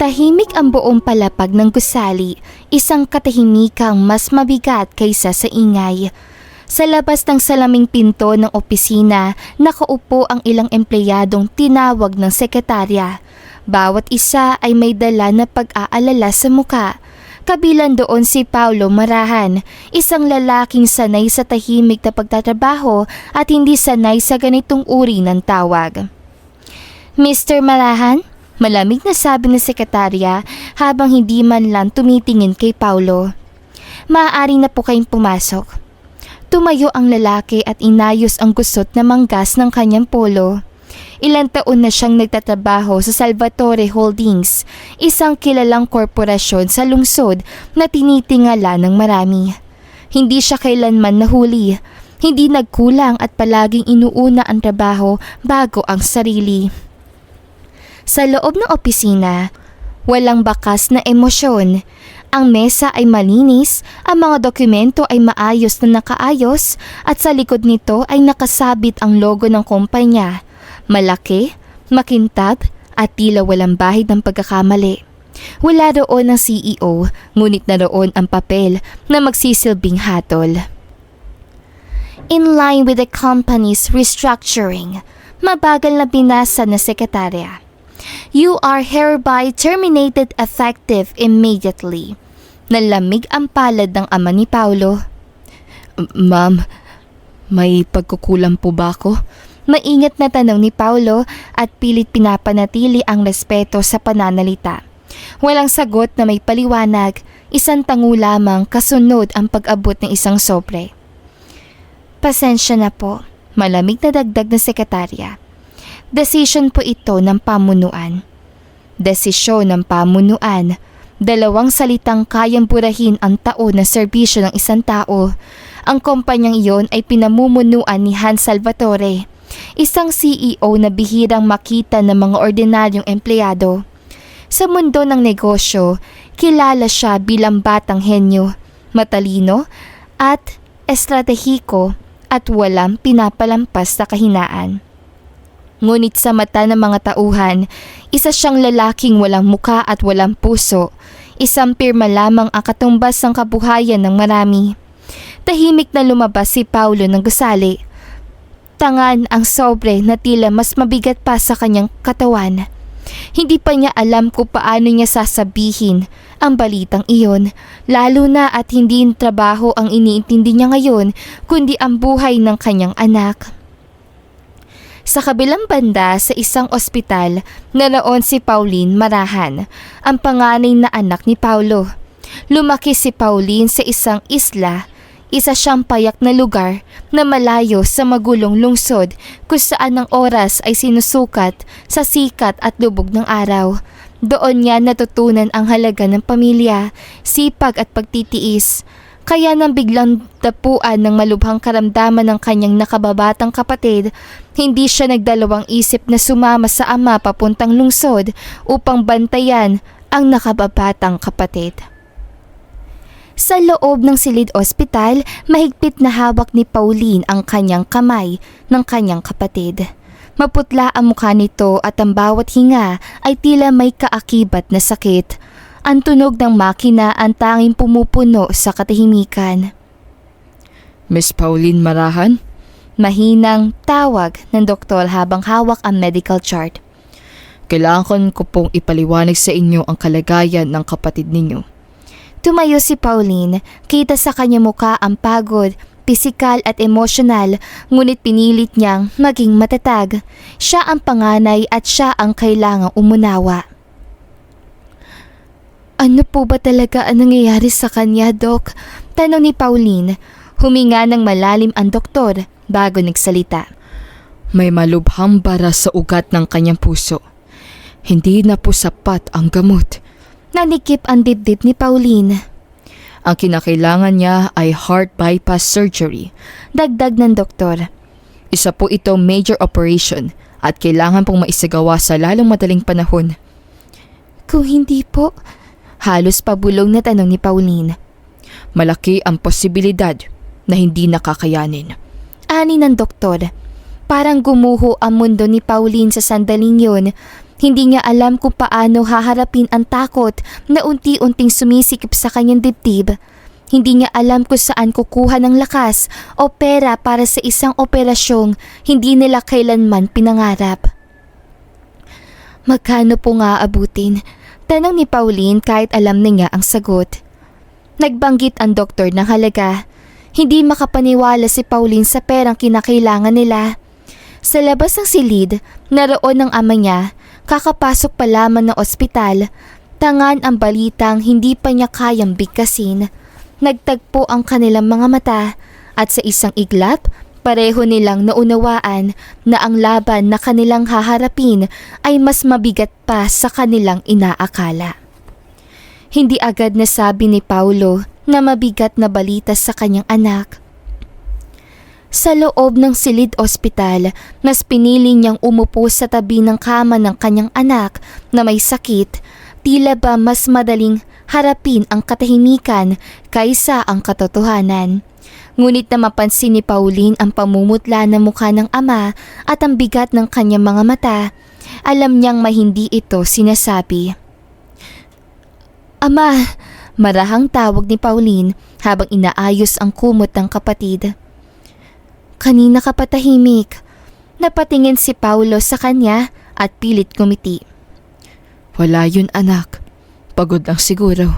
Tahimik ang buong palapag ng gusali, isang katahimikang mas mabigat kaysa sa ingay. Sa labas ng salaming pinto ng opisina, nakaupo ang ilang empleyadong tinawag ng sekretarya. Bawat isa ay may dala na pag-aalala sa muka. Kabilang doon si Paulo Marahan, isang lalaking sanay sa tahimik na pagtatrabaho at hindi sanay sa ganitong uri ng tawag. Mr. Marahan? Malamig na sabi ng sekretarya habang hindi man lang tumitingin kay Paulo. Maaari na po kayong pumasok. Tumayo ang lalaki at inayos ang gusot na manggas ng kanyang polo. Ilang taon na siyang nagtatrabaho sa Salvatore Holdings, isang kilalang korporasyon sa lungsod na tinitingala ng marami. Hindi siya kailanman nahuli, hindi nagkulang at palaging inuuna ang trabaho bago ang sarili. Sa loob ng opisina, walang bakas na emosyon. Ang mesa ay malinis, ang mga dokumento ay maayos na nakaayos at sa likod nito ay nakasabit ang logo ng kumpanya. Malaki, makintab at tila walang bahid ng pagkakamali. Wala roon ang CEO, ngunit naroon ang papel na magsisilbing hatol. In line with the company's restructuring, mabagal na binasa na sekretarya. You are hereby terminated effective immediately. Nalamig ang palad ng ama ni Paulo. Ma'am, may pagkukulang po ba ako? Maingat na tanong ni Paulo at pilit pinapanatili ang respeto sa pananalita. Walang sagot na may paliwanag, isang tango lamang kasunod ang pag-abot ng isang sobre. Pasensya na po, malamig na dagdag ng sekretarya. Desisyon po ito ng pamunuan. Desisyon ng pamunuan. Dalawang salitang kayang burahin ang taon na serbisyo ng isang tao. Ang kumpanyang iyon ay pinamumunuan ni Hans Salvatore, isang CEO na bihirang makita ng mga ordinaryong empleyado. Sa mundo ng negosyo, kilala siya bilang batang henyo, matalino at estratehiko at walang pinapalampas sa kahinaan. Ngunit sa mata ng mga tauhan, isa siyang lalaking walang muka at walang puso. Isang pirma lamang ang katumbas ng kabuhayan ng marami. Tahimik na lumabas si Paulo ng gusali. Tangan ang sobre na tila mas mabigat pa sa kanyang katawan. Hindi pa niya alam kung paano niya sasabihin ang balitang iyon, lalo na at hindi trabaho ang iniintindi niya ngayon, kundi ang buhay ng kanyang anak. Sa kabilang banda sa isang ospital, naroon si Pauline Marahan, ang panganay na anak ni Paulo. Lumaki si Pauline sa isang isla, isa siyang payak na lugar na malayo sa magulong lungsod kung saan ang oras ay sinusukat sa sikat at lubog ng araw. Doon niya natutunan ang halaga ng pamilya, sipag at pagtitiis. Kaya nang biglang dapuan ng malubhang karamdaman ng kanyang nakababatang kapatid, hindi siya nagdalawang isip na sumama sa ama papuntang lungsod upang bantayan ang nakababatang kapatid. Sa loob ng silid ospital, mahigpit na hawak ni Pauline ang kanyang kamay ng kanyang kapatid. Maputla ang mukha nito at ang bawat hinga ay tila may kaakibat na sakit. Ang tunog ng makina ang tanging pumupuno sa katahimikan. Miss Pauline Marahan? Mahinang tawag ng doktor habang hawak ang medical chart. Kailangan ko pong ipaliwanag sa inyo ang kalagayan ng kapatid ninyo. Tumayo si Pauline, kita sa kanya mukha ang pagod, pisikal at emosyonal, ngunit pinilit niyang maging matatag. Siya ang panganay at siya ang kailangang umunawa. Ano po ba talaga ang nangyayari sa kanya, Doc? Tanong ni Pauline. Huminga ng malalim ang doktor bago nagsalita. May malubhang bara sa ugat ng kanyang puso. Hindi na po sapat ang gamot. Nanikip ang dibdib ni Pauline. Ang kinakailangan niya ay heart bypass surgery. Dagdag ng doktor. Isa po ito major operation at kailangan pong maisagawa sa lalong madaling panahon. Kung hindi po... Halos pabulong na tanong ni Pauline. Malaki ang posibilidad na hindi nakakayanin. Ani ng doktor. Parang gumuho ang mundo ni Pauline sa sandaling yun. Hindi niya alam kung paano haharapin ang takot na unti-unting sumisikip sa kanyang dibdib. Hindi niya alam kung saan kukuha ng lakas o pera para sa isang operasyong hindi nila kailanman pinangarap. Magkano po nga abutin? Tanong ni Pauline kahit alam na niya ang sagot. Nagbanggit ang doktor ng halaga. Hindi makapaniwala si Pauline sa perang kinakailangan nila. Sa labas ng silid, naroon ng ama niya, kakapasok pa lamang ng ospital, tangan ang balitang hindi pa niya kayang bigkasin. Nagtagpo ang kanilang mga mata at sa isang iglap, pareho nilang naunawaan na ang laban na kanilang haharapin ay mas mabigat pa sa kanilang inaakala. Hindi agad nasabi ni Paulo na mabigat na balita sa kanyang anak. Sa loob ng silid ospital, mas pinili niyang umupo sa tabi ng kama ng kanyang anak na may sakit, tila ba mas madaling harapin ang katahimikan kaysa ang katotohanan. Ngunit na mapansin ni Pauline ang pamumutla ng mukha ng ama at ang bigat ng kanyang mga mata, alam niyang mahindi ito sinasabi. "Ama!" Marahang tawag ni Pauline habang inaayos ang kumot ng kapatid. "Kanina ka patahimik." Napatingin si Paulo sa kanya at pilit kumiti. Wala yun anak. Pagod lang siguro.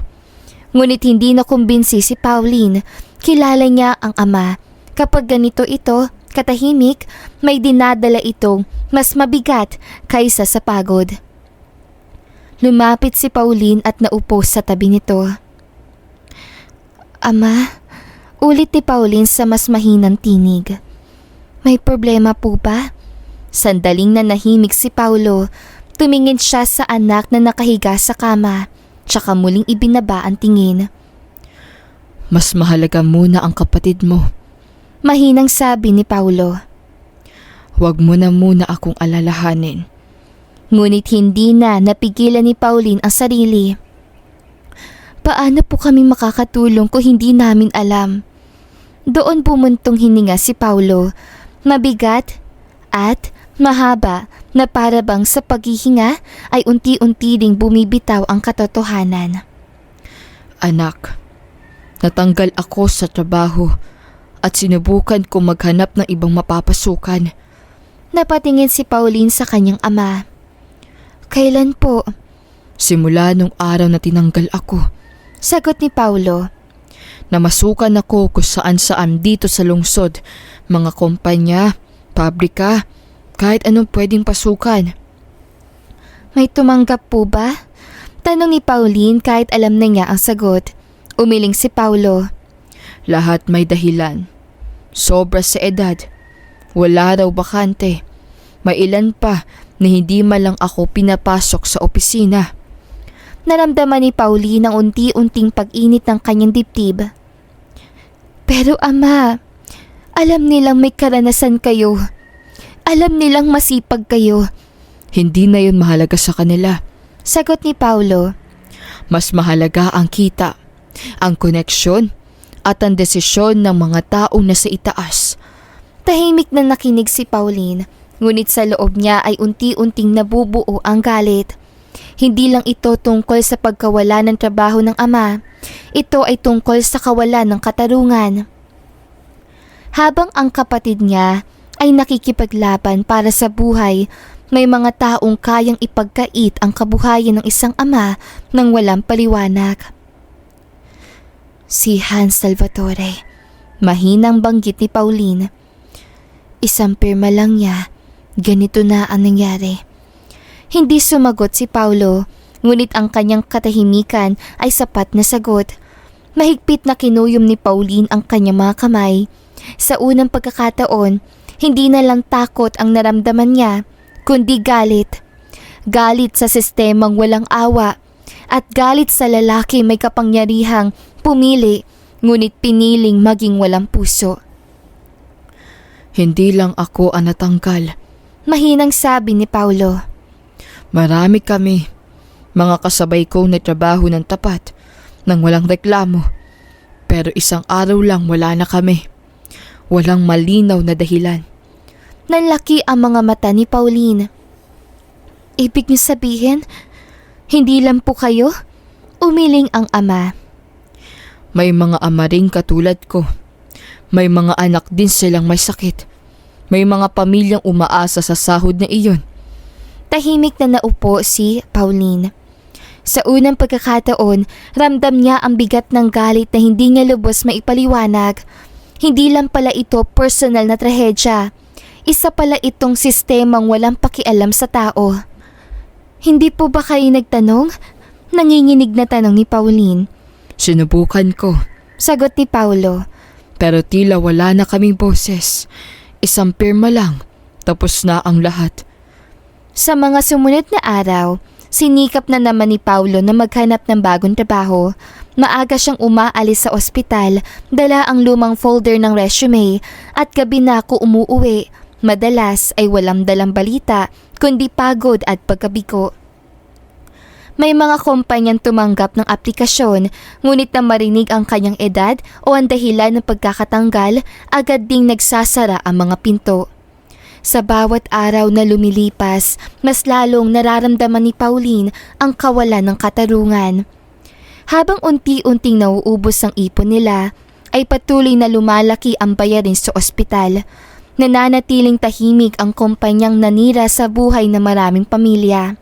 Ngunit hindi na kumbinsi si Pauline. Kilala niya ang ama. Kapag ganito ito, katahimik, may dinadala itong mas mabigat kaysa sa pagod. Lumapit si Pauline at naupo sa tabi nito. "Ama," ulit ni Pauline sa mas mahinang tinig. "May problema po ba?" Sandaling nanahimik si Paulo. Tumingin siya sa anak na nakahiga sa kama, tsaka muling ibinaba ang tingin. Mas mahalaga muna ang kapatid mo. Mahinang sabi ni Paulo. Huwag mo na muna akong alalahanin. Ngunit hindi na napigilan ni Pauline ang sarili. Paano po kami makakatulong kung hindi namin alam? Doon bumuntong hininga si Paulo. Mabigat at mahaba na para bang sa paghihinga ay unti-unti ding bumibitaw ang katotohanan. Anak, natanggal ako sa trabaho at sinubukan kong maghanap ng ibang mapapasukan. Napatingin si Pauline sa kanyang ama. Kailan po? Simula nung araw na tinanggal ako. Sagot ni Paulo. Namasukan ako kung saan-saan dito sa lungsod, mga kumpanya, pabrika, kahit anong pwedeng pasukan. May tumanggap po ba? Tanong ni Pauline kahit alam na niya ang sagot. Umiling si Paulo. Lahat may dahilan. Sobra sa edad. Wala raw bakante. May ilan pa na hindi malang ako pinapasok sa opisina. Naramdaman ni Pauline ang unti-unting pag-init ng kanyang dibdib. Pero ama, alam nilang may karanasan kayo. Alam nilang masipag kayo. Hindi na yun mahalaga sa kanila. Sagot ni Paulo. Mas mahalaga ang kita, ang koneksyon at ang desisyon ng mga taong nasa itaas. Tahimik na nakinig si Pauline, ngunit sa loob niya ay unti-unting nabubuo ang galit. Hindi lang ito tungkol sa pagkawala ng trabaho ng ama, ito ay tungkol sa kawalan ng katarungan. Habang ang kapatid niya ay nakikipaglaban para sa buhay, may mga taong kayang ipagkait ang kabuhayan ng isang ama nang walang paliwanag. Si Hans Salvatore, mahinang banggit ni Pauline. Isang pirma lang niya, ganito na ang nangyari. Hindi sumagot si Paulo, ngunit ang kanyang katahimikan ay sapat na sagot. Mahigpit na kinuyom ni Pauline ang kanyang mga kamay. Sa unang pagkakataon, hindi na lang takot ang naramdaman niya, kundi galit. Galit sa sistemang walang awa at galit sa lalaki may kapangyarihang pumili, ngunit piniling maging walang puso. Hindi lang ako ang natanggal. Mahinang sabi ni Paulo. Marami kami, mga kasabay kong nagtrabaho ng tapat, nang walang reklamo. Pero isang araw lang wala na kami. Walang malinaw na dahilan. Nanlaki ang mga mata ni Pauline. Ibig niyo sabihin, hindi lang po kayo? Umiling ang ama. May mga ama ring katulad ko. May mga anak din silang may sakit. May mga pamilyang umaasa sa sahod na iyon. Tahimik na naupo si Pauline. Sa unang pagkakataon, ramdam niya ang bigat ng galit na hindi niya lubos maipaliwanag. Hindi lang pala ito personal na trahedya. Isa pala itong sistemang walang pakialam sa tao. Hindi po ba kayo nagtanong? Nanginginig na tanong ni Pauline. Sinubukan ko. Sagot ni Paulo. Pero tila wala na kaming boses. Isang pirma lang. Tapos na ang lahat. Sa mga sumunod na araw, sinikap na naman ni Paulo na maghanap ng bagong trabaho. Maaga siyang umaalis sa ospital, dala ang lumang folder ng resume at gabi na ako umuuwi. Madalas ay walang dalang balita, kundi pagod at pagkabigo. May mga kumpanyang tumanggap ng aplikasyon, ngunit na marinig ang kanyang edad o ang dahilan ng pagkakatanggal, agad ding nagsasara ang mga pinto. Sa bawat araw na lumilipas, mas lalong nararamdaman ni Pauline ang kawalan ng katarungan. Habang unti-unting nauubos ang ipon nila, ay patuloy na lumalaki ang bayarin sa ospital. Nananatiling tahimik ang kumpanyang nanira sa buhay ng maraming pamilya.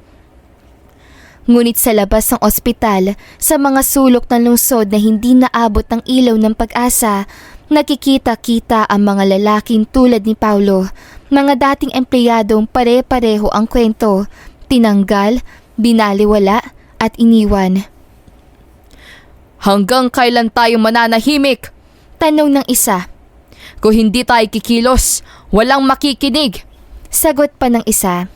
Ngunit sa labas ng ospital, sa mga sulok ng lungsod na hindi naabot ng ilaw ng pag-asa, nakikita-kita ang mga lalaking tulad ni Paulo, mga dating empleyadong pare-pareho ang kwento, tinanggal, binaliwala at iniwan. Hanggang kailan tayo mananahimik? Tanong ng isa. Kung hindi tayo kikilos, walang makikinig. Sagot pa ng isa.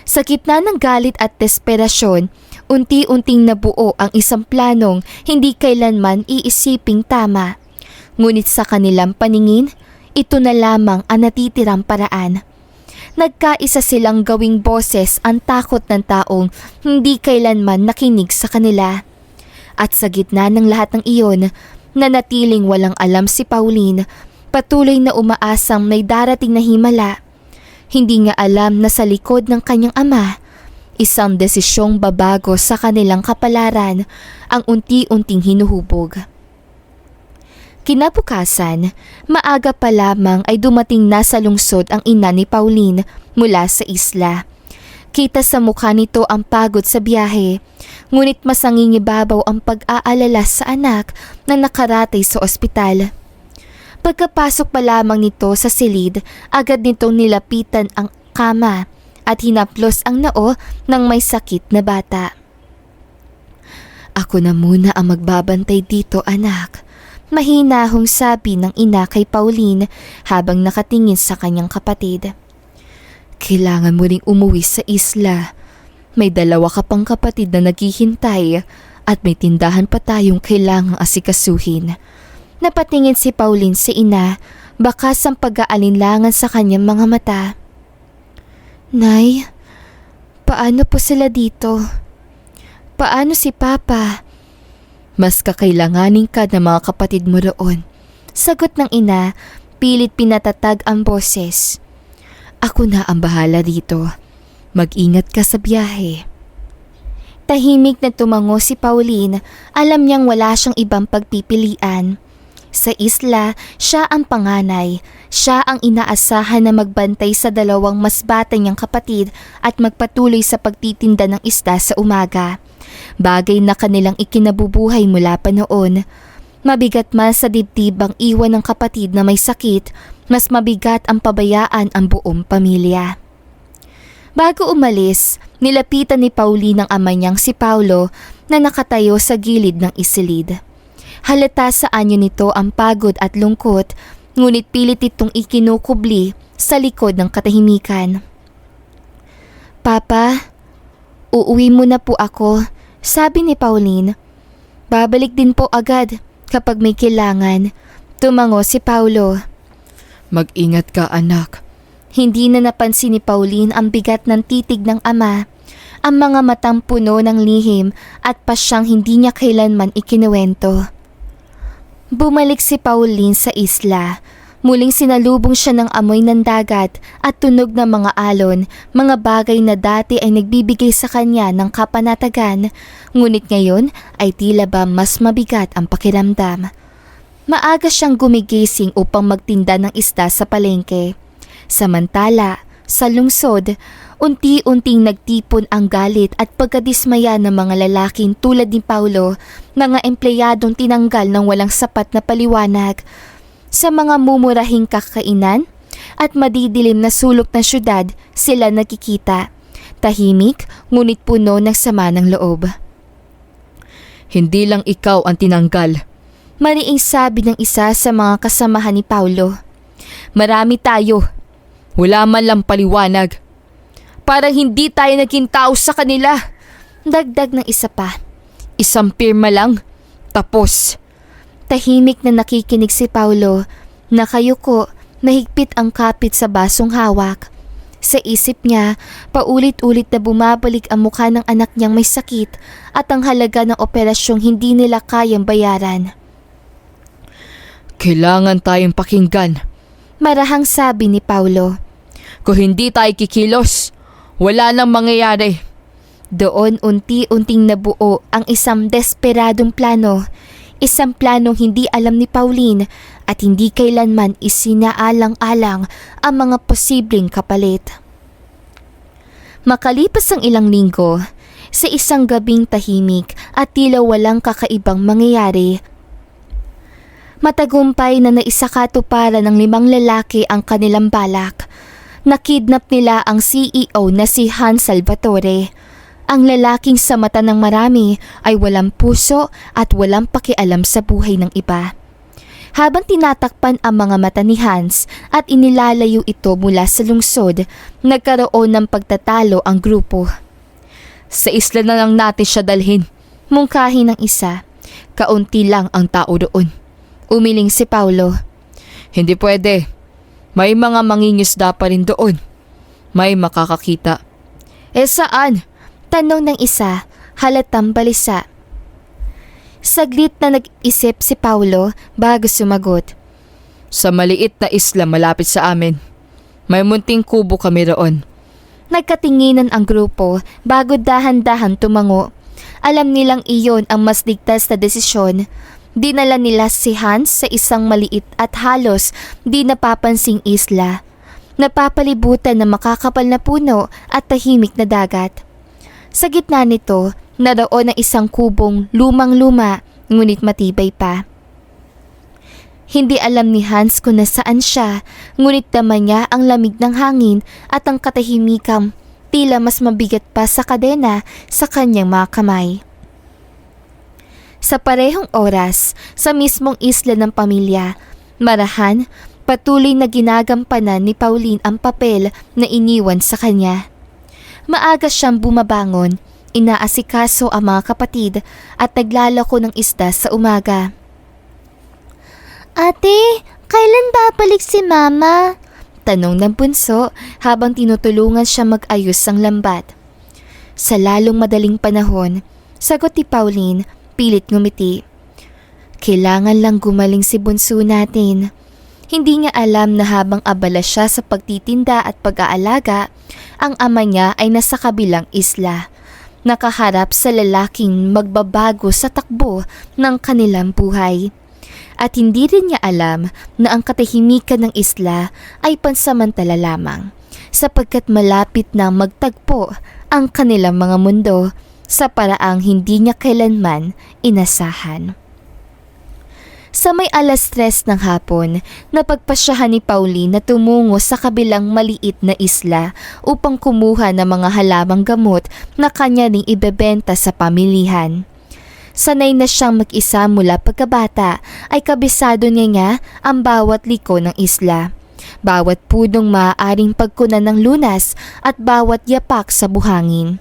Sa gitna ng galit at desperasyon, unti-unting nabuo ang isang planong hindi kailanman iisiping tama. Ngunit sa kanilang paningin, ito na lamang ang natitirang paraan. Nagkaisa silang gawing boses ang takot ng taong hindi kailanman nakinig sa kanila. At sa gitna ng lahat ng iyon, nanatiling walang alam si Pauline, patuloy na umaasang may darating na himala. Hindi nga alam na sa likod ng kanyang ama, isang desisyong babago sa kanilang kapalaran ang unti-unting hinuhubog. Kinabukasan, maaga pa lamang ay dumating na sa lungsod ang ina ni Pauline mula sa isla. Kita sa mukha nito ang pagod sa biyahe, ngunit masangingibabaw ang pag-aalala sa anak na nakaratay sa ospital. Pagkapasok pa lamang nito sa silid, agad nitong nilapitan ang kama at hinaplos ang noo ng may sakit na bata. Ako na muna ang magbabantay dito, anak. Mahinahong sabi ng ina kay Pauline habang nakatingin sa kanyang kapatid. Kailangan mo ring umuwi sa isla. May 2 ka pang kapatid na naghihintay at may tindahan pa tayong kailangang asikasuhin. Napatingin si Pauline sa ina, bakas ang pag-aalinlangan sa kanyang mga mata. Nay, paano po sila dito? Paano si Papa? Mas kakailanganin ka ng mga kapatid mo roon. Sagot ng ina, pilit pinatatag ang boses. Ako na ang bahala dito. Mag-ingat ka sa biyahe. Tahimik na tumango si Pauline, alam niyang wala siyang ibang pagpipilian. Sa isla, siya ang panganay. Siya ang inaasahan na magbantay sa 2 mas bata niyang kapatid at magpatuloy sa pagtitinda ng isda sa umaga. Bagay na kanilang ikinabubuhay mula pa noon. Mabigat man sa dibdib ang iwan ng kapatid na may sakit, mas mabigat ang pabayaan ang buong pamilya. Bago umalis, nilapitan ni Pauline ang ama niyang si Paulo na nakatayo sa gilid ng isilid. Halata sa anyo nito ang pagod at lungkot, ngunit pilit itong ikinukubli sa likod ng katahimikan. Papa, uuwi muna po ako, sabi ni Pauline. Babalik din po agad kapag may kailangan. Tumango si Paulo. Mag-ingat ka, anak. Hindi na napansin ni Pauline ang bigat ng titig ng ama, ang mga matang puno ng lihim at pasyang hindi niya kailanman ikinuwento. Bumalik si Pauline sa isla. Muling sinalubong siya ng amoy ng dagat at tunog ng mga alon, mga bagay na dati ay nagbibigay sa kanya ng kapanatagan, ngunit ngayon ay tila ba mas mabigat ang pakiramdam. Maaga siyang gumigising upang magtinda ng isda sa palengke. Samantala, sa lungsod, unti-unting nagtipon ang galit at pagkadismaya ng mga lalaking tulad ni Paulo, mga empleyadong tinanggal ng walang sapat na paliwanag. Sa mga mumurahing kakainan at madidilim na sulok ng syudad sila nakikita. Tahimik, ngunit puno ng sama ng loob. Hindi lang ikaw ang tinanggal. Mariing sabi ng isa sa mga kasamahan ni Paulo. Marami tayo. Wala man lang paliwanag. Parang hindi tayo naging tao sa kanila. Dagdag ng isa pa. Isang pirma lang. Tapos. Tahimik na nakikinig si Paulo. Nakayuko, mahigpit ang kapit sa basong hawak. Sa isip niya, paulit-ulit na bumabalik ang mukha ng anak niyang may sakit at ang halaga ng operasyong hindi nila kayang bayaran. Kailangan tayong pakinggan. Marahang sabi ni Paulo. Kung hindi tayo kikilos, wala nang mangyayari. Doon unti-unting nabuo ang isang desperadong plano. Isang planong hindi alam ni Pauline at hindi kailanman isinaalang-alang ang mga posibleng kapalit. Makalipas ang ilang linggo, sa isang gabing tahimik at tila walang kakaibang mangyayari, matagumpay na naisakatuparan ng 5 lalaki ang kanilang balak. Nakidnap nila ang CEO na si Han Salvatore. Ang lalaking sa mata ng marami ay walang puso at walang pakialam sa buhay ng iba. Habang tinatakpan ang mga mata ni Hans at inilalayo ito mula sa lungsod, nagkaroon ng pagtatalo ang grupo. Sa isla na lang natin siya dalhin. Mungkahi ng isa. Kaunti lang ang tao doon. Umiling si Paulo. Hindi pwede. May mga mangingisda pa rin doon. May makakakita. Saan? Tanong ng isa, halatang balisa. Saglit na nag-isip si Paulo bago sumagot. Sa maliit na isla malapit sa amin. May munting kubo kami roon. Nagkatinginan ang grupo bago dahan-dahan tumango. Alam nilang iyon ang mas ligtas na desisyon. Dinala nila si Hans sa isang maliit at halos di napapansing isla. Napapalibutan ng makakapal na puno at tahimik na dagat. Sa gitna nito, naroon ang isang kubong lumang-luma ngunit matibay pa. Hindi alam ni Hans kung nasaan siya, ngunit naman niya ang lamig ng hangin at ang katahimikang tila mas mabigat pa sa kadena sa kanyang mga kamay. Sa parehong oras, sa mismong isla ng pamilya, marahan, patuloy na ginagampanan ni Pauline ang papel na iniwan sa kanya. Maaga siyang bumabangon, inaasikaso ang mga kapatid at naglalako ng isda sa umaga. Ate, kailan babalik si Mama? Tanong ng bunso habang tinutulungan siya mag-ayos ng lambat. Sa lalong madaling panahon, sagot ni Pauline, pilit ngumiti. Kailangan lang gumaling si bunso natin. Hindi niya alam na habang abala siya sa pagtitinda at pag-aalaga, ang ama niya ay nasa kabilang isla, nakaharap sa lalaking magbabago sa takbo ng kanilang buhay. At hindi rin niya alam na ang katahimikan ng isla ay pansamantala lamang, sapagkat malapit na magtagpo ang kanilang mga mundo sa paraang hindi niya kailanman inasahan. Sa may 3:00 ng hapon, napagpasyahan ni Pauline na tumungo sa kabilang maliit na isla upang kumuha ng mga halamang gamot na kanya ring ibebenta sa pamilihan. Sanay na siyang mag-isa mula pagkabata ay kabisado niya ang bawat liko ng isla, bawat punong maaaring pagkunan ng lunas at bawat yapak sa buhangin.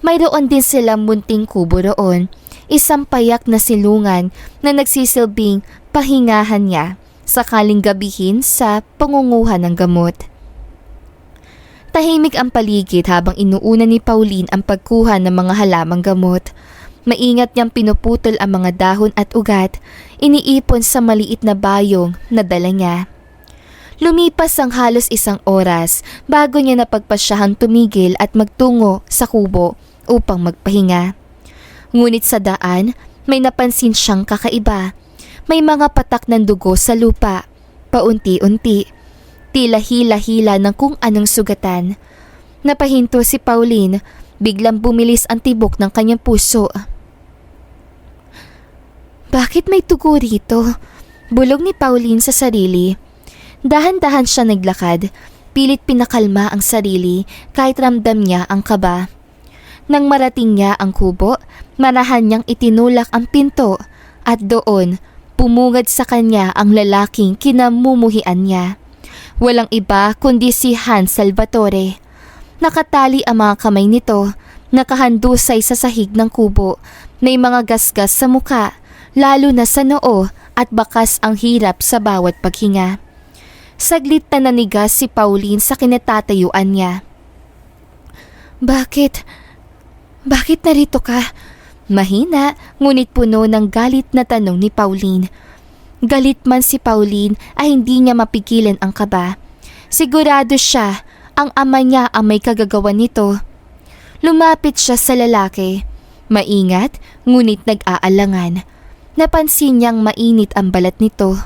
Mayroon din silang munting kubo roon, isang payak na silungan na nagsisilbing pahingahan niya sakaling gabihin sa pangunguha ng gamot. Tahimik ang paligid habang inuuna ni Pauline ang pagkuha ng mga halamang gamot. Maingat niyang pinuputol ang mga dahon at ugat, iniipon sa maliit na bayong na dala niya. Lumipas ang halos 1 oras bago niya napagpasyahang tumigil at magtungo sa kubo upang magpahinga. Ngunit sa daan, may napansin siyang kakaiba. May mga patak ng dugo sa lupa, paunti-unti, tila hila-hila ng kung anong sugatan. Napahinto si Pauline, biglang bumilis ang tibok ng kanyang puso. Bakit may dugo rito? Bulong ni Pauline sa sarili. Dahan-dahan siya naglakad, pilit pinakalma ang sarili kahit ramdam niya ang kaba. Nang marating niya ang kubo, marahan niyang itinulak ang pinto at doon pumungad sa kanya ang lalaking kinamumuhian niya. Walang iba kundi si Hans Salvatore. Nakatali ang mga kamay nito, nakahandusay sa sahig ng kubo, may mga gasgas sa muka, lalo na sa noo at bakas ang hirap sa bawat paghinga. Saglit na nanigas si Pauline sa kinatatayuan niya. Bakit narito ka? Mahina, ngunit puno ng galit na tanong ni Pauline. Galit man si Pauline ay hindi niya mapigilan ang kaba. Sigurado siya, ang ama niya ang may kagagawan nito. Lumapit siya sa lalaki. Maingat, ngunit nag-aalangan. Napansin niyang mainit ang balat nito.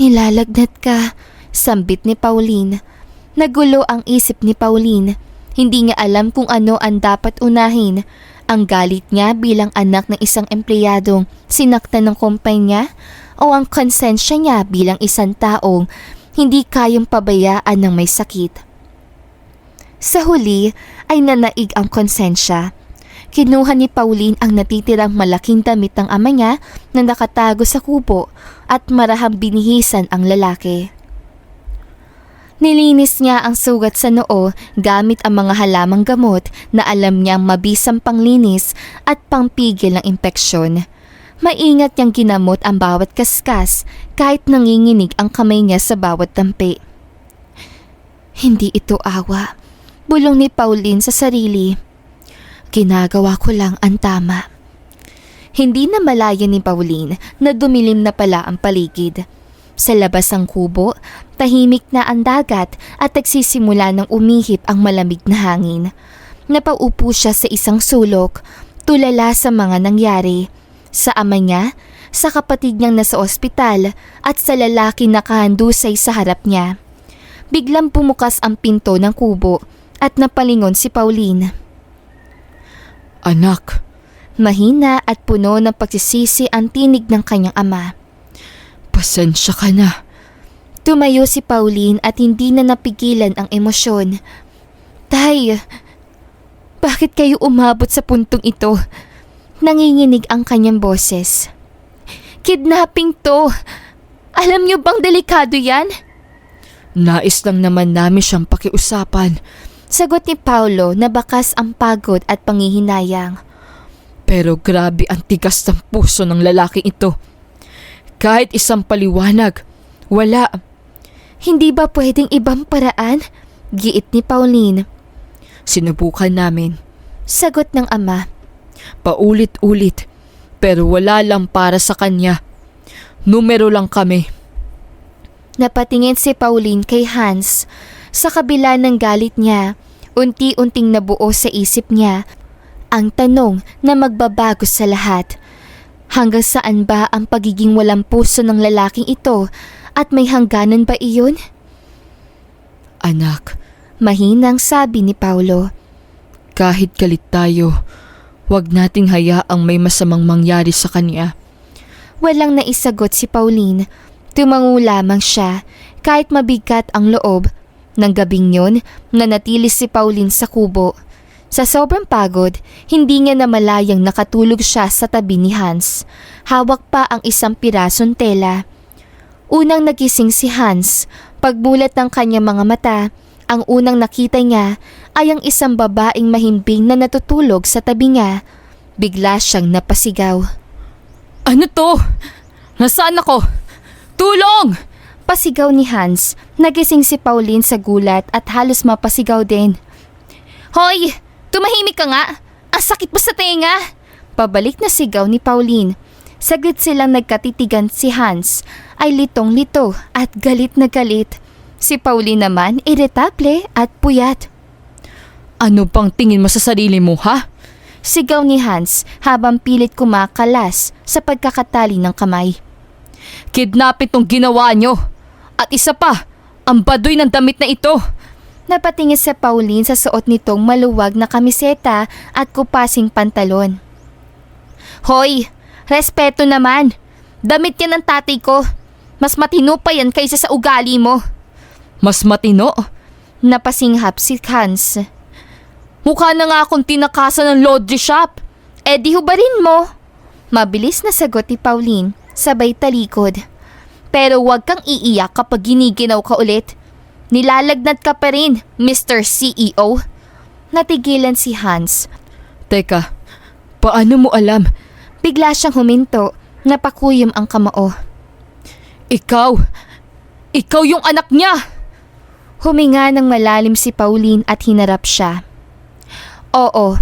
Nilalagnat ka, sambit ni Pauline. Nagulo ang isip ni Pauline. Hindi niya alam kung ano ang dapat unahin. Ang galit niya bilang anak ng isang empleyadong sinaktan ng kumpanya o ang konsensya niya bilang isang taong hindi kayang pabayaan ng may sakit. Sa huli ay nanaig ang konsensya. Kinuha ni Pauline ang natitirang malaking damit ng ama niya na nakatago sa kubo at marahang binihisan ang lalaki. Nilinis niya ang sugat sa noo gamit ang mga halamang gamot na alam niyang mabisang panglinis at pangpigil ng impeksyon. Maingat niyang ginamot ang bawat kaskas kahit nanginginig ang kamay niya sa bawat tampi. Hindi ito awa, bulong ni Pauline sa sarili. Ginagawa ko lang ang tama. Hindi na malaya ni Pauline na dumilim na pala ang paligid. Sa labas ng kubo, tahimik na ang dagat at nagsisimula ng umihip ang malamig na hangin. Napaupo siya sa isang sulok, tulala sa mga nangyari. Sa ama niya, sa kapatid niyang nasa ospital at sa lalaki na kahandusay sa harap niya. Biglang pumukas ang pinto ng kubo at napalingon si Pauline. Anak. Mahina at puno ng pagsisisi ang tinig ng kanyang ama. Pasensya ka na. Tumayo si Pauline at hindi na napigilan ang emosyon. Tay, bakit kayo umabot sa puntong ito? Nanginginig ang kanyang boses. Kidnapping to! Alam niyo bang delikado yan? Nais lang naman namin siyang pakiusapan. Sagot ni Paulo na bakas ang pagod at pangihinayang. Pero grabe ang tigas ng puso ng lalaking ito. Kahit isang paliwanag, wala. Hindi ba pwedeng ibang paraan? Giit ni Pauline. Sinubukan namin. Sagot ng ama. Paulit-ulit, pero wala lang para sa kanya. Numero lang kami. Napatingin si Pauline kay Hans. Sa kabila ng galit niya, unti-unting nabuo sa isip niya ang tanong na magbabago sa lahat. Hanggang saan ba ang pagiging walang puso ng lalaking ito at may hangganan ba iyon? Anak, mahinang sabi ni Paulo. Kahit galit tayo, huwag nating hayaang may masamang mangyari sa kanya. Walang naisagot si Pauline. Tumango lamang siya kahit mabigat ang loob. Nang gabing yun, nanatili si Pauline sa kubo. Sa sobrang pagod, hindi niya namalayang nakatulog siya sa tabi ni Hans. Hawak pa ang isang pirasong tela. Unang nagising si Hans. Pagmulat ng kanyang mga mata, ang unang nakita niya ay ang isang babaeng mahimbing na natutulog sa tabi niya. Bigla siyang napasigaw. Ano to? Nasaan ako? Tulong! Pasigaw ni Hans. Nagising si Pauline sa gulat at halos mapasigaw din. Hoy! Tumahimik ka nga! Ang sakit mo sa tenga! Pabalik na sigaw ni Pauline. Saglit silang nagkatitigan. Si Hans ay litong-lito at galit na galit. Si Pauline naman iritable at puyat. Ano bang tingin mo sa sarili mo, ha? Sigaw ni Hans habang pilit kumakalas sa pagkakatali ng kamay. Kidnapin tong ginawa nyo. At isa pa, ang baduy ng damit na ito. Napatingin si Pauline sa suot nitong maluwag na kamiseta at kupasing pantalon. Hoy, respeto naman. Damit yan ng tatay ko. Mas matino pa yan kaysa sa ugali mo. Mas matino? Napasinghap si Hans. Mukha na nga akong tinakasan ng laundry shop. Di hubarin mo. Mabilis na sagot ni Pauline, sabay talikod. Pero huwag kang iiyak kapag giniginaw ka ulit. Nilalagnat ka pa rin, Mr. CEO. Natigilan si Hans. Teka, paano mo alam? Bigla siyang huminto, napakuyom ang kamao. Ikaw yung anak niya! Huminga ng malalim si Pauline at hinarap siya. Oo,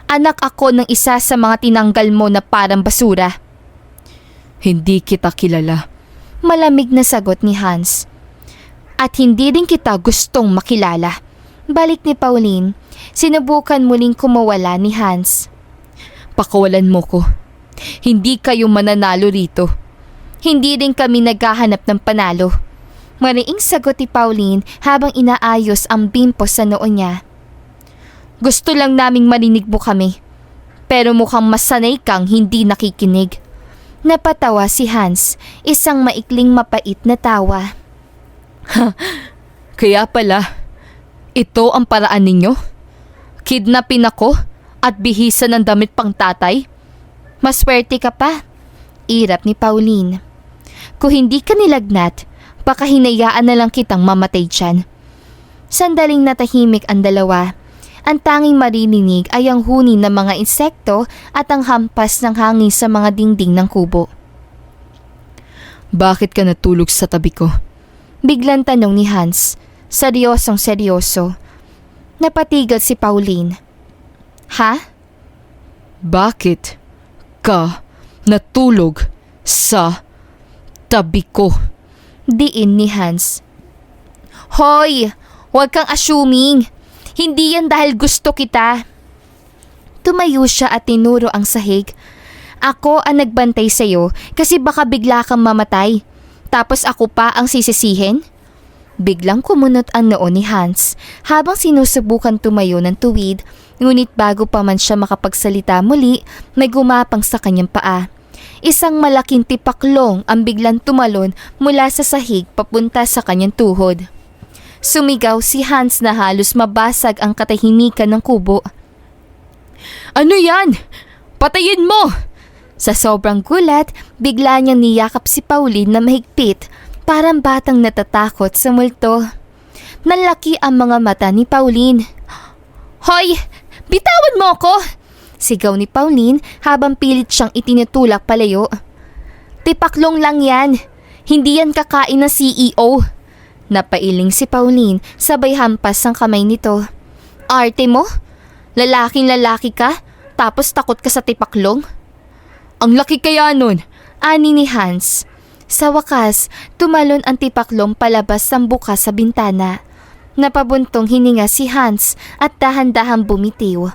anak ako ng isa sa mga tinanggal mo na parang basura. Hindi kita kilala. Malamig na sagot ni Hans. At hindi rin kita gustong makilala. Balik ni Pauline, sinubukan muling kumawala ni Hans. Pakawalan mo ko. Hindi kayo mananalo rito. Hindi rin kami naghahanap ng panalo. Mariing sagot ni Pauline habang inaayos ang bimpo sa noo niya. Gusto lang naming marinig mo kami. Pero mukhang masanay kang hindi nakikinig. Napatawa si Hans, isang maikling mapait na tawa. Kaya pala, ito ang paraan ninyo? Kidnapin ako at bihisan ng damit pang tatay? Maswerte ka pa, irap ni Pauline. Kung hindi ka nilagnat, baka hinayaan na lang kitang mamatay dyan. Sandaling natahimik ang dalawa. Ang tanging maririnig ay ang huni ng mga insekto at ang hampas ng hangin sa mga dingding ng kubo. Bakit ka natulog sa tabi ko? Biglang tanong ni Hans, seryosong seryoso. Napatigil si Pauline. Ha? Bakit ka natulog sa tabi ko? Diin ni Hans. Hoy, huwag kang assuming. Hindi yan dahil gusto kita. Tumayo siya at tinuro ang sahig. Ako ang nagbantay sa'yo kasi baka bigla kang mamatay. Tapos ako pa ang sisisihin? Biglang kumunot ang noo ni Hans habang sinusubukan tumayo ng tuwid, ngunit bago pa man siya makapagsalita muli, may gumapang sa kanyang paa. Isang malaking tipaklong ang biglang tumalon mula sa sahig papunta sa kanyang tuhod. Sumigaw si Hans na halos mabasag ang katahimikan ng kubo. Ano yan? Patayin mo! Sa sobrang gulat, bigla niyang niyakap si Pauline na mahigpit, parang batang natatakot sa multo. Nalaki ang mga mata ni Pauline. Hoy! Bitawan mo ko! Sigaw ni Pauline habang pilit siyang itinutulak palayo. Tipaklong lang yan. Hindi yan kakain ng CEO. Napailing si Pauline sabay hampas ang kamay nito. Arte mo? Lalaking lalaki ka tapos takot ka sa tipaklong? Ang laki kaya nun? Ani ni Hans. Sa wakas, tumalon ang tipaklong palabas ng bukas sa bintana. Napabuntong hininga si Hans at dahan-dahang bumitiw.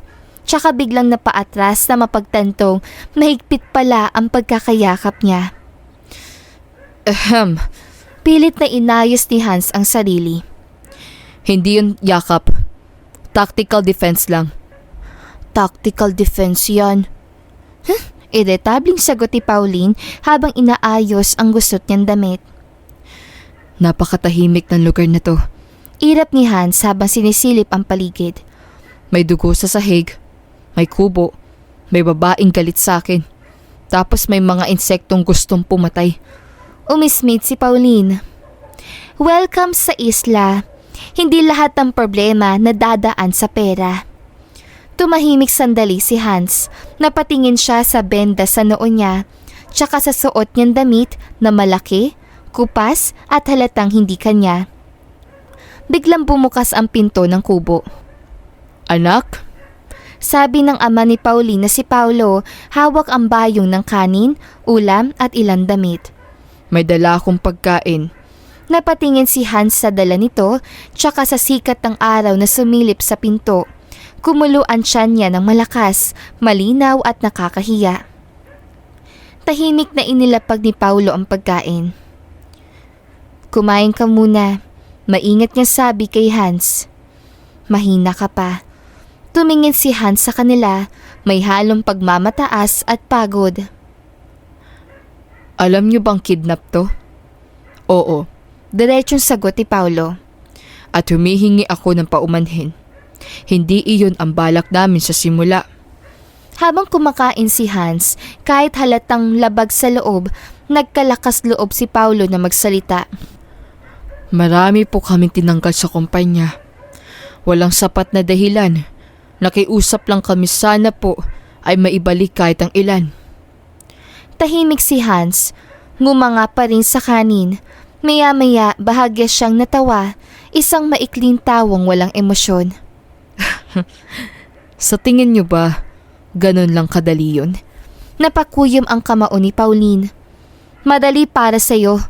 Tsaka biglang napaatras na mapagtantong mahigpit pala ang pagkakayakap niya. Pilit na inayos ni Hans ang sarili. Hindi yun yakap. Tactical defense lang. Tactical defense yan? Iritabling sagot ni Pauline habang inaayos ang gusot niyang damit. Napakatahimik ng lugar na to. Irap ni Hans habang sinisilip ang paligid. May dugo sa sahig, may kubo, may babaeng galit sa akin. Tapos may mga insektong gustong pumatay. Umismit si Pauline. Welcome sa isla. Hindi lahat ng problema nadadaan sa pera. Tumahimik sandali si Hans. Napatingin siya sa benda sa noo niya, tsaka sa suot niyang damit na malaki, kupas at halatang hindi kanya. Biglang bumukas ang pinto ng kubo. Anak, Sabi ng ama ni Pauline na si Paulo, hawak ang bayong ng kanin, ulam at ilang damit. May dala akong pagkain. Napatingin si Hans sa dala nito, tsaka sa sikat ng araw na sumilip sa pinto. Kumulo ang tiyan niya ng malakas, malinaw at nakakahiya. Tahimik na inilapag ni Paulo ang pagkain. Kumain ka muna. Maingat niya sabi kay Hans. Mahina ka pa. Tumingin si Hans sa kanila, may halong pagmamataas at pagod. Alam niyo bang kidnap to? Oo. Diretsong sagot ni Paulo. At humihingi ako ng paumanhin. Hindi iyon ang balak namin sa simula. Habang kumakain si Hans, kahit halatang labag sa loob, nagkalakas loob si Paulo na magsalita. Marami po kaming tinanggal sa kumpanya. Walang sapat na dahilan. Nakiusap lang kami sana po ay maibalik kahit ang ilan. Tahimik si Hans, ngumanga pa rin sa kanin. Maya-maya bahagya siyang natawa, isang maikling tawang walang emosyon. Sa tingin niyo ba, ganun lang kadali yun? Napakuyom ang kamao ni Pauline. Madali para sa'yo,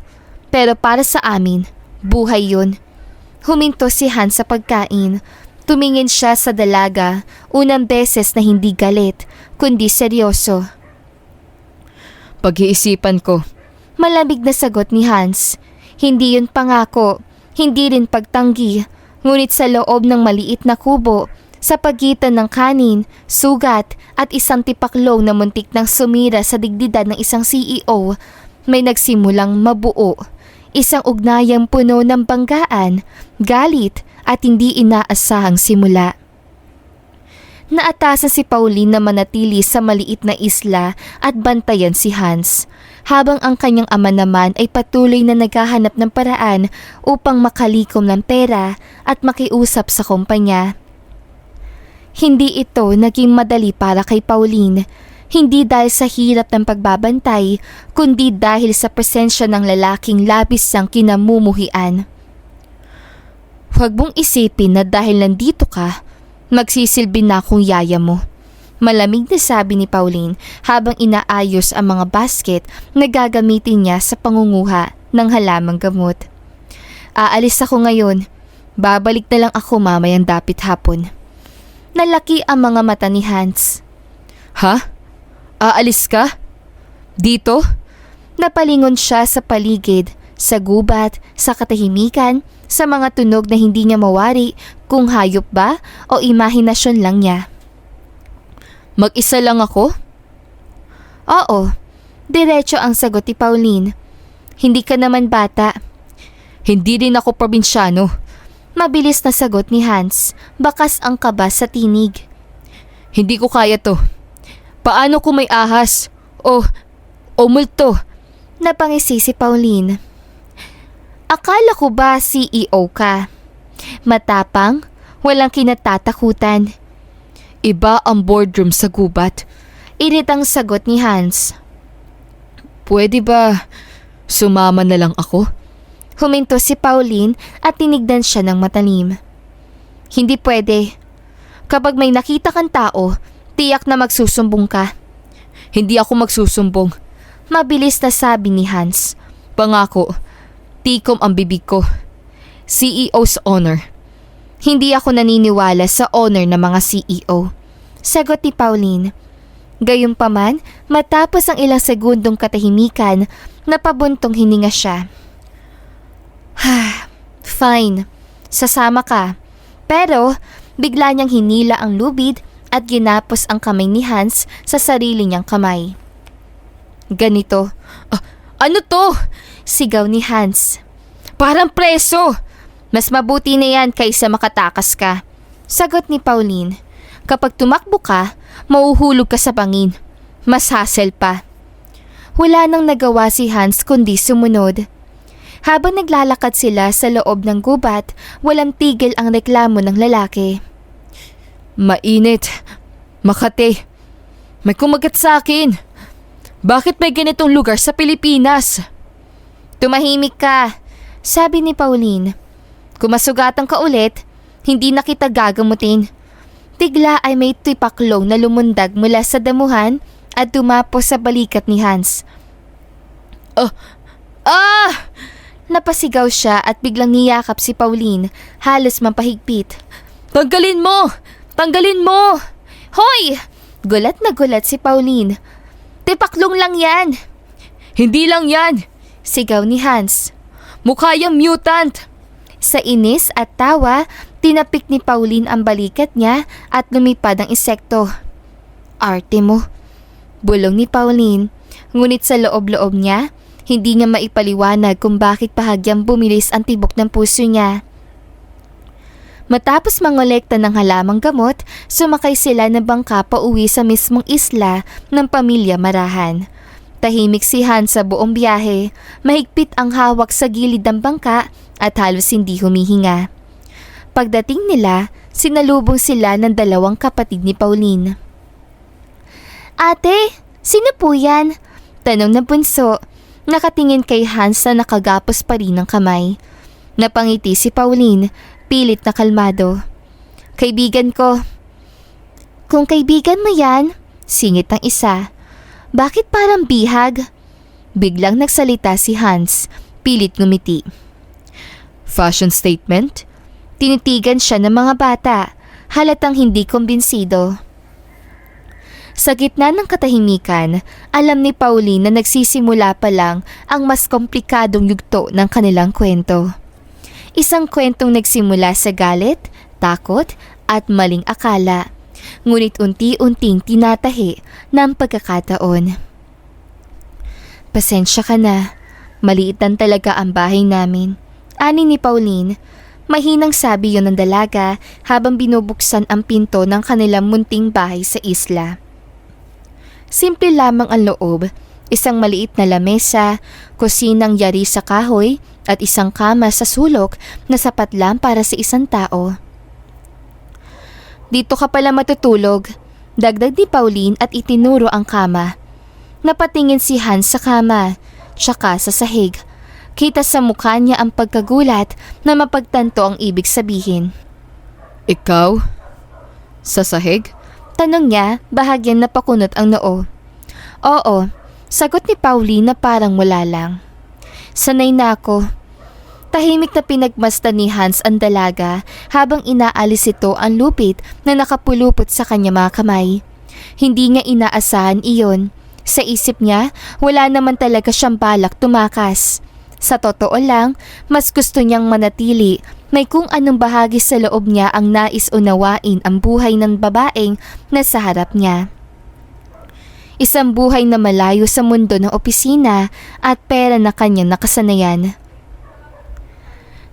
pero para sa amin, buhay yun. Huminto si Hans sa pagkain. Tumingin siya sa dalaga, unang beses na hindi galit, kundi seryoso. Pag-iisipan ko. Malamig na sagot ni Hans. Hindi yun pangako, hindi rin pagtanggi, ngunit sa loob ng maliit na kubo, sa pagitan ng kanin, sugat at isang tipaklong na muntik nang sumira sa digdidan ng isang CEO, may nagsimulang mabuo. Isang ugnayang puno ng banggaan, galit at hindi inaasahang simula. Naatasan si Pauline na manatili sa maliit na isla at bantayan si Hans, habang ang kanyang ama naman ay patuloy na naghahanap ng paraan upang makalikom ng pera at makiusap sa kumpanya. Hindi ito naging madali para kay Pauline, hindi dahil sa hirap ng pagbabantay, kundi dahil sa presensya ng lalaking labis sang kinamumuhian. Huwag mong isipin na dahil nandito ka, magsisilbi na akong yaya mo. Malamig na sabi ni Pauline habang inaayos ang mga basket na gagamitin niya sa pangunguha ng halamang gamot. Aalis ako ngayon. Babalik na lang ako mamayang dapit hapon. Nalaki ang mga mata ni Hans. Ha? Aalis ka? Dito? Napalingon siya sa paligid, sa gubat, sa katahimikan, sa mga tunog na hindi niya mawari kung hayop ba o imahinasyon lang niya. Mag-isa lang ako? Oo, diretso ang sagot ni Pauline. Hindi ka naman bata. Hindi rin ako probinsyano. Mabilis na sagot ni Hans, bakas ang kaba sa tinig. Hindi ko kaya to. Paano kung may ahas? O multo? Napangisi si Pauline. Akala ko ba CEO ka? Matapang, walang kinatatakutan. Iba ang boardroom sa gubat. Iritang sagot ni Hans. Pwede ba sumama na lang ako? Huminto si Pauline at tinignan siya ng matalim. Hindi pwede. Kapag may nakita kang tao, tiyak na magsusumbong ka. Hindi ako magsusumbong. Mabilis na sabi ni Hans. Pangako, tikom ang bibig ko. CEO's honor. Hindi ako naniniwala sa honor ng mga CEO. Sagot ni Pauline. Gayunpaman, matapos ang ilang segundong katahimikan, napabuntong hininga siya. Fine, sasama ka. Pero bigla niyang hinila ang lubid at ginapos ang kamay ni Hans sa sarili niyang kamay. Ganito. Ano to? Sigaw ni Hans. Parang preso! Mas mabuti na yan kaysa makatakas ka. Sagot ni Pauline. Kapag tumakbo ka, mauhulog ka sa bangin. Mas hassle pa. Wala nang nagawa si Hans kundi sumunod. Habang naglalakad sila sa loob ng gubat, walang tigil ang reklamo ng lalaki. Mainit. Makati. May kumagat sa akin. Bakit may ganitong lugar sa Pilipinas? Tumahimik ka, sabi ni Pauline. Kung masugatan ka ulit, hindi na kita gagamutin. Tigla ay may tipaklong na lumundag mula sa damuhan at dumapos sa balikat ni Hans. Ah! Napasigaw siya at biglang niyakap si Pauline, halos mampahigpit. Tanggalin mo! Tanggalin mo! Hoy! Gulat na gulat si Pauline. Tipaklong lang yan! Hindi lang yan! Sigaw ni Hans. Mukha yung mutant! Sa inis at tawa, tinapik ni Pauline ang balikat niya at lumipad ang insekto. Arte mo. Bulong ni Pauline, ngunit sa loob-loob niya, hindi niya maipaliwanag kung bakit bahagyang bumilis ang tibok ng puso niya. Matapos mangolekta ng halamang gamot, sumakay sila ng bangka pauwi sa mismong isla ng pamilya Marahan. Tahimik si Hans sa buong biyahe, mahigpit ang hawak sa gilid ng bangka at halos hindi humihinga. Pagdating nila, sinalubong sila ng dalawang kapatid ni Pauline. Ate, sino po yan? Tanong ng bunso, nakatingin kay Hans na nakagapos pa rin ng kamay. Napangiti si Pauline, pilit na kalmado. Kaibigan ko. Kung kaibigan mo yan, singit ng isa. Bakit parang bihag? Biglang nagsalita si Hans, pilit ngumiti. Fashion statement? Tinitigan siya ng mga bata, halatang hindi kumbinsido. Sa gitna ng katahimikan, alam ni Pauline na nagsisimula pa lang ang mas komplikadong yugto ng kanilang kwento. Isang kwentong nagsimula sa galit, takot at maling akala, ngunit unti-unting tinatahi ng pagkakataon. Pasensya ka na, maliitan talaga ang bahay namin. Ani ni Pauline, mahinang sabi yon ng dalaga habang binubuksan ang pinto ng kanilang munting bahay sa isla. Simple lamang ang loob, isang maliit na lamesa, kusinang yari sa kahoy at isang kama sa sulok na sapat lang para sa isang tao. Dito ka pala matutulog, dagdag ni Pauline at itinuro ang kama. Napatingin si Hans sa kama, tsaka sa sahig. Kita sa mukha niya ang pagkagulat na mapagtanto ang ibig sabihin. Ikaw? Sa sahig? Tanong niya, bahagyan napakunot ang noo. Oo, sagot ni Pauline na parang wala lang. Sanay na ako. Tahimik na pinagmasdan ni Hans ang dalaga habang inaalis ito ang lupit na nakapulupot sa kanya mga kamay. Hindi niya inaasahan iyon. Sa isip niya, wala naman talaga siyang balak tumakas. Sa totoo lang, mas gusto niyang manatili. May kung anong bahagi sa loob niya ang nais unawain ang buhay ng babaeng nasa harap niya. Isang buhay na malayo sa mundo ng opisina at pera na kanyang nakasanayan.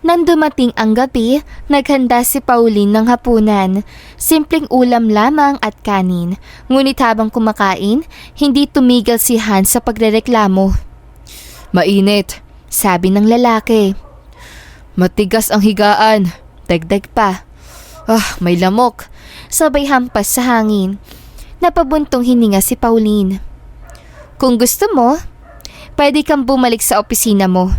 Nang dumating ang gabi, naghanda si Pauline ng hapunan. Simpleng ulam lamang at kanin. Ngunit habang kumakain, hindi tumigil si Hans sa pagrereklamo. Mainit, sabi ng lalaki. matigas ang higaan. Dagdag pa. May lamok. Sabay hampas sa hangin. Napabuntong hininga si Pauline. Kung gusto mo, pwede kang bumalik sa opisina mo.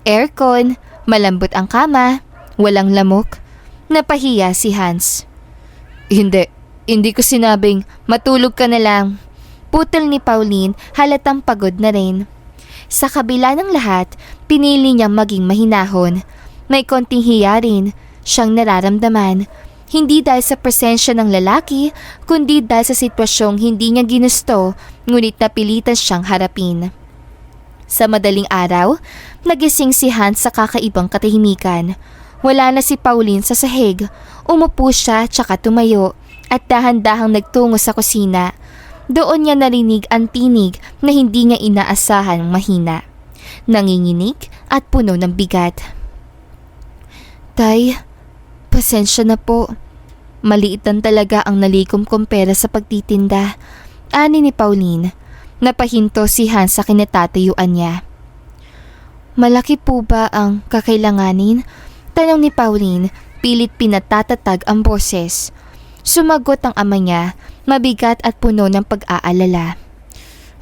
Aircon, malambot ang kama, walang lamok. Napahiya si Hans. Hindi ko sinabing Matulog ka na lang. Putol ni Pauline, halatang pagod na rin. Sa kabila ng lahat, pinili niyang maging mahinahon. May konting hiya rin siyang nararamdaman. Hindi dahil sa presensya ng lalaki, kundi dahil sa sitwasyong hindi niya ginusto, ngunit napilitan siyang harapin. Sa madaling araw, nagising si Hans sa kakaibang katahimikan. Wala na si Pauline sa sahig. Umupo siya tsaka tumayo at dahan-dahang nagtungo sa kusina. Doon niya narinig ang tinig na hindi niya inaasahang mahina. Nanginginig at puno ng bigat. Tay, pasensya na po. Maliitan talaga ang nalikom kong pera sa pagtitinda. Ani ni Pauline. Napahinto si Hans sa kinatatayuan niya. Malaki po ba ang kakailanganin? Tanong ni Pauline, pilit pinatatatag ang boses. Sumagot ang ama niya, mabigat at puno ng pag-aalala.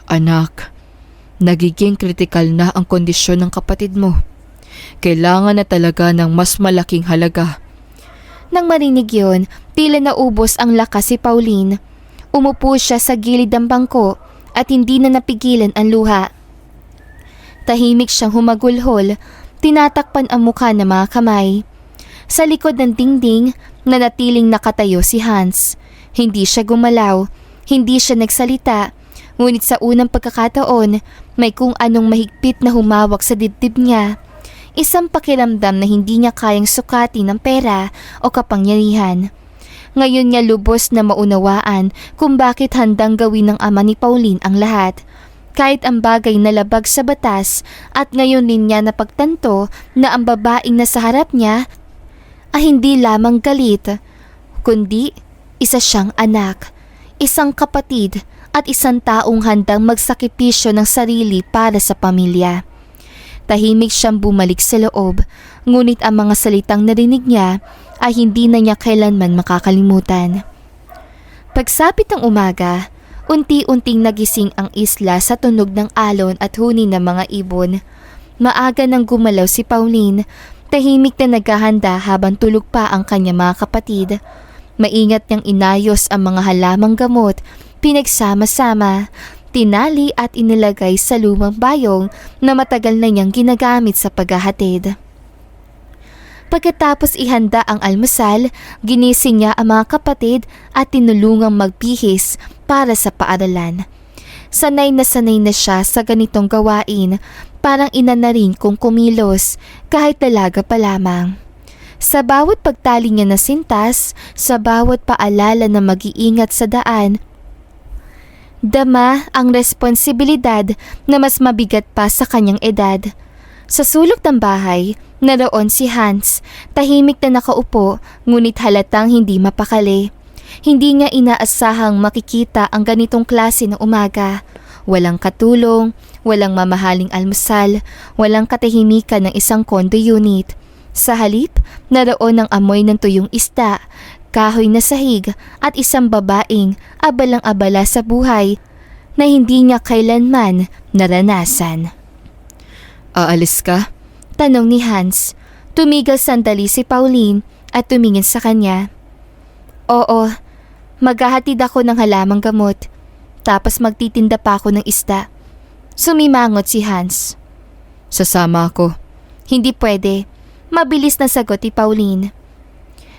Anak, nagiging kritikal na ang kondisyon ng kapatid mo. Kailangan na talaga ng mas malaking halaga. Nang marinig yun, Tila naubos ang lakas si Pauline. Umupo siya sa gilid ng bangko at hindi na napigilan ang luha. Tahimik siyang humagulhol, tinatakpan ang mukha ng mga kamay. Sa likod ng dingding, nanatiling nakatayo si Hans. Hindi siya gumalaw, hindi siya nagsalita, ngunit sa unang pagkakataon, may kung anong mahigpit na humawak sa dibdib niya. Isang pakiramdam na hindi niya kayang sukatin ng pera o kapangyarihan. Ngayon niya lubos na maunawaan kung bakit handang gawin ng ama ni Pauline ang lahat. Kahit ang bagay na labag sa batas at ngayon din niya napagtanto na ang babaeng nasa harap niya ay hindi lamang galit, kundi isa siyang anak, isang kapatid at isang taong handang magsakripisyo ng sarili para sa pamilya. Tahimik siyang bumalik sa loob, ngunit ang mga salitang narinig niya ay hindi na niya kailanman makakalimutan. Pagsapit ng umaga, unti-unting nagising ang isla sa tunog ng alon at huni ng mga ibon. Maaga nang gumalaw si Pauline, tahimik na naghahanda habang tulog pa ang kanyang mga kapatid. Maingat niyang inayos ang mga halamang gamot, pinagsama-sama, tinali at inilagay sa lumang bayong na matagal na niyang ginagamit sa paghahatid. Pagkatapos ihanda ang almusal, ginising niya ang mga kapatid at tinulungang magbihis para sa paaralan. Sanay na siya sa ganitong gawain, parang ina na rin kung kumilos kahit dalaga pa lamang. Sa bawat pagtali niya na sintas, sa bawat paalala na mag-iingat sa daan, dama ang responsibilidad na mas mabigat pa sa kanyang edad. Sa sulok ng bahay, naroon si Hans, tahimik na nakaupo ngunit halatang hindi mapakali. Hindi niya inaasahang makikita ang ganitong klase ng umaga. Walang katulong, walang mamahaling almusal, walang katahimikan ng isang condo unit. Sa halip, naroon ang amoy ng tuyong isda, kahoy na sahig at isang babaeng abalang-abala sa buhay na hindi niya kailanman naranasan. Aalis ka? Tanong ni Hans. Tumigil sandali si Pauline at tumingin sa kanya. Oo, maghahatid ako ng halamang gamot. Tapos magtitinda pa ako ng isda. Sumimangot si Hans. Sasama ako. Hindi pwede. Mabilis na sagot ni Pauline.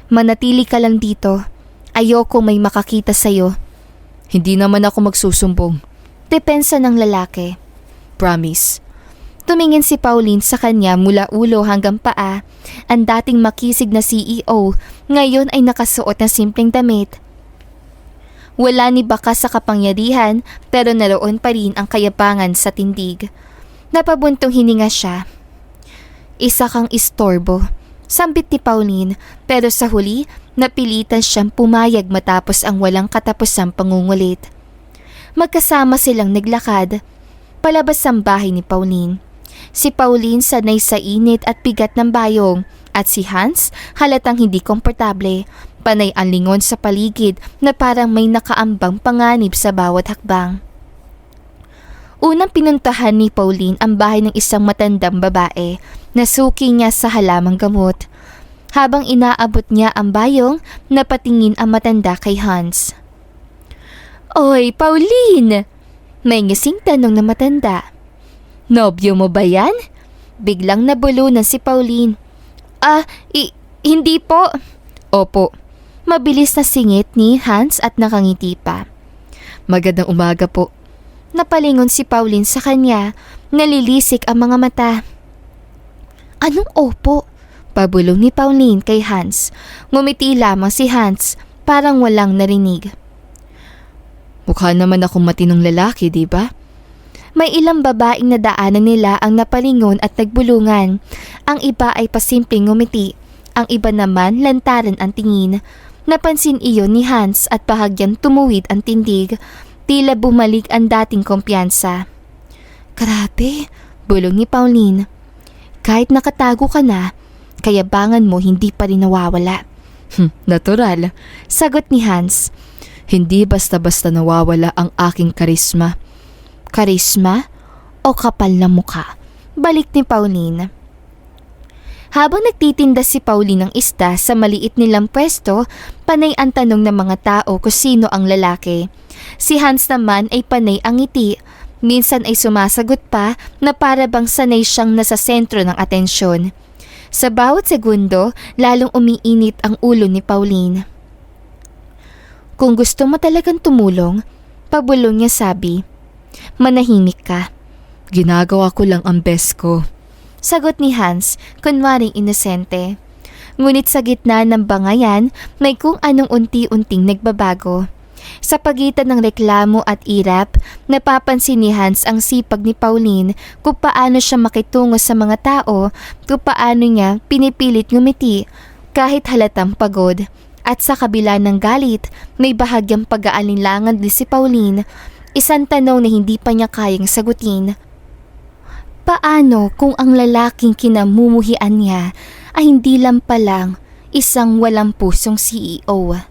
Manatili ka lang dito. Ayoko may makakita sa'yo. Hindi naman ako magsusumbong. Depensa ng lalaki. Promise. Tumingin si Pauline sa kanya mula ulo hanggang paa. Ang dating makisig na CEO, ngayon ay nakasuot ng simpleng damit. Wala ni bakas sa kapangyarihan pero naroon pa rin ang kayabangan sa tindig. Napabuntong hininga siya. Isa kang istorbo, sambit ni Pauline, pero sa huli napilitan siyang pumayag matapos ang walang katapusang pangungulit. Magkasama silang naglakad, palabas ang bahay ni Pauline. Si Pauline sanay sa init at bigat ng bayong at si Hans halatang hindi komportable, panay ang lingon sa paligid na parang may nakaambang panganib sa bawat hakbang. Unang pinuntahan ni Pauline ang bahay ng isang matandang babae na suki niya sa halamang gamot. Habang inaabot niya ang bayong, napatingin ang matanda kay Hans. Oy, Pauline! May ngising tanong na matanda. Nobyo mo ba yan? Biglang nabulunan si Pauline. Hindi po. Opo. Mabilis na singit ni Hans at nakangiti pa. Magandang umaga po. Napalingon si Pauline sa kanya, nalilisik ang mga mata. Anong opo? Pabulong ni Pauline kay Hans. Ngumiti lamang si Hans, parang walang narinig. Mukha naman akong matinong lalaki, di ba? May ilang babaeng nadaanan nila ang napalingon at nagbulungan. Ang iba ay pasimpleng ngumiti. Ang iba naman lantaran ang tingin. Napansin iyon ni Hans at bahagyang tumuwid ang tindig. Tila bumalik ang dating kumpiyansa. Grabe, bulong ni Pauline. Kahit nakatago ka na, kayabangan mo hindi pa rin nawawala. Natural. Sagot ni Hans. Hindi basta-basta nawawala ang aking karisma. Karisma o kapal na mukha? Balik ni Pauline. Habang nagtitinda si Pauline ng isda sa maliit nilang pwesto, panay ang tanong ng mga tao kung sino ang lalaki. Si Hans naman ay panay ang ngiti. Minsan ay sumasagot pa na para bang sanay siyang nasa sentro ng atensyon. Sa bawat segundo, lalong umiinit ang ulo ni Pauline. Kung gusto mo talagang tumulong, pabulong niya sabi, manahimik ka. Ginagawa ko lang ang best ko. Sagot ni Hans, kunwaring inosente. Ngunit sa gitna ng bangayan, may kung anong unti-unting nagbabago. Sa pagitan ng reklamo at irap, napapansin ni Hans ang sipag ni Pauline kung paano siya makitungo sa mga tao, kung paano niya pinipilit ngumiti kahit halatang pagod. At sa kabila ng galit, may bahagyang pag-aalinlangan din si Pauline, isang tanong na hindi pa niya kayang sagutin. Paano kung ang lalaking kinamumuhian niya ay hindi lang palang isang walang pusong CEO?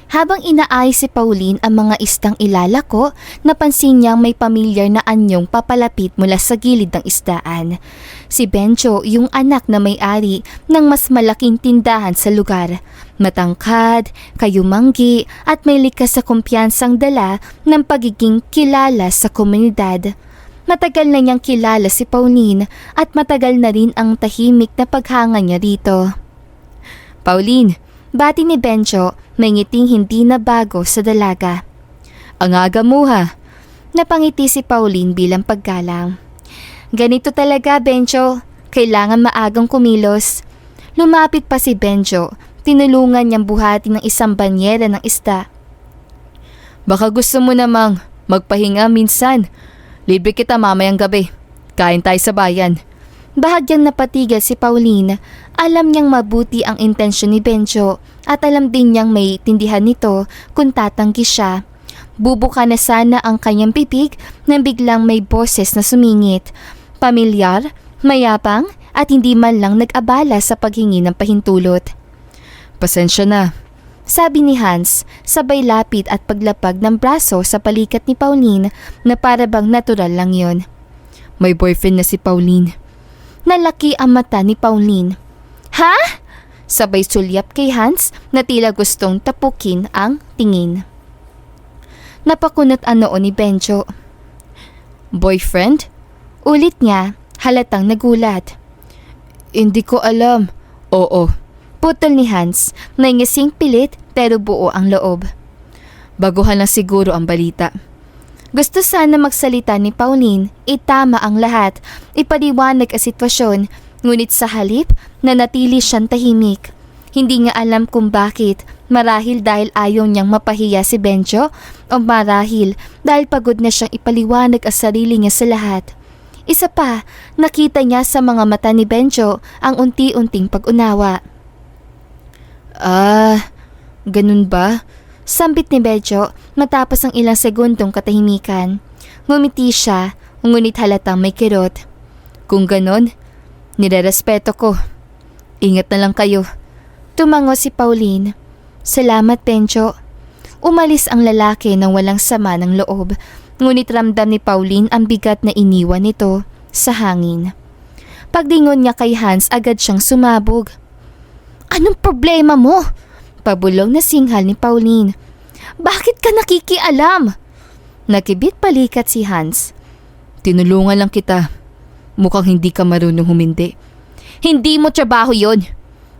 Habang inaayos si Pauline ang mga istang ilalako, napansin niyang may pamilyar na anyong papalapit mula sa gilid ng isdaan. Si Benjo, yung anak na may-ari ng mas malaking tindahan sa lugar. Matangkad, kayumanggi at may likas sa kumpiyansang dala ng pagiging kilala sa komunidad. Matagal na niyang kilala si Pauline at matagal na rin ang tahimik na paghanga niya rito. Pauline, bati ni Benjo, may ngiting hindi na bago sa dalaga. Ang aga mo ha. Napangiti si Pauline bilang paggalang. Ganito talaga, Benjo. Kailangan maagang kumilos. Lumapit pa si Benjo. Tinulungan niyang buhatin ng isang banyera ng isda. Baka gusto mo namang magpahinga minsan. Libre kita mamayang gabi. Kain tayo sa bayan. Bahagyang napatigil si Pauline. Alam niyang mabuti ang intensyon ni Benjo at alam din niyang may tindihan nito kung tatanggi siya. Bubuka na sana ang kanyang bibig nang biglang may boses na sumingit. Pamilyar, mayapang at hindi man lang nag-abala sa paghingi ng pahintulot. Pasensya na. Sabi ni Hans, sabay lapit at paglapag ng braso sa palikat ni Pauline na para bang natural lang yon. May boyfriend na si Pauline. Nalaki ang mata ni Pauline. Ha? Sabay sulyap kay Hans na tila gustong tapukin ang tingin. Napakunot ang noo ni Benjo. Boyfriend? Ulit niya, halatang nagulat. Hindi ko alam. Oo. Putol ni Hans, nangising pilit pero buo ang loob. Baguhan lang siguro ang balita. Gusto sana magsalita ni Pauline, itama ang lahat, ipaliwanag ang sitwasyon, ngunit sa halip, nanatili siyang tahimik. Hindi nga alam kung bakit, marahil dahil ayaw niyang mapahiya si Benjo o marahil dahil pagod na siyang ipaliwanag ang sarili niya sa lahat. Isa pa, nakita niya sa mga mata ni Benjo ang unti-unting pag-unawa. Ganun ba? Sambit ni Benjo matapos ang ilang segundong katahimikan. Ngumiti siya, ngunit halatang may kirot. Kung ganon, nirerespeto ko. Ingat na lang kayo. Tumango si Pauline. Salamat, Benjo. Umalis ang lalaki nang walang sama ng loob, ngunit ramdam ni Pauline ang bigat na iniwan nito sa hangin. Paglingon niya kay Hans, agad siyang sumabog. Anong problema mo? Pabulong na singhal ni Pauline. Bakit ka nakikialam? Nakibit palikat si Hans. Tinulungan lang kita. Mukhang hindi ka marunong humindi. Hindi mo trabaho yon.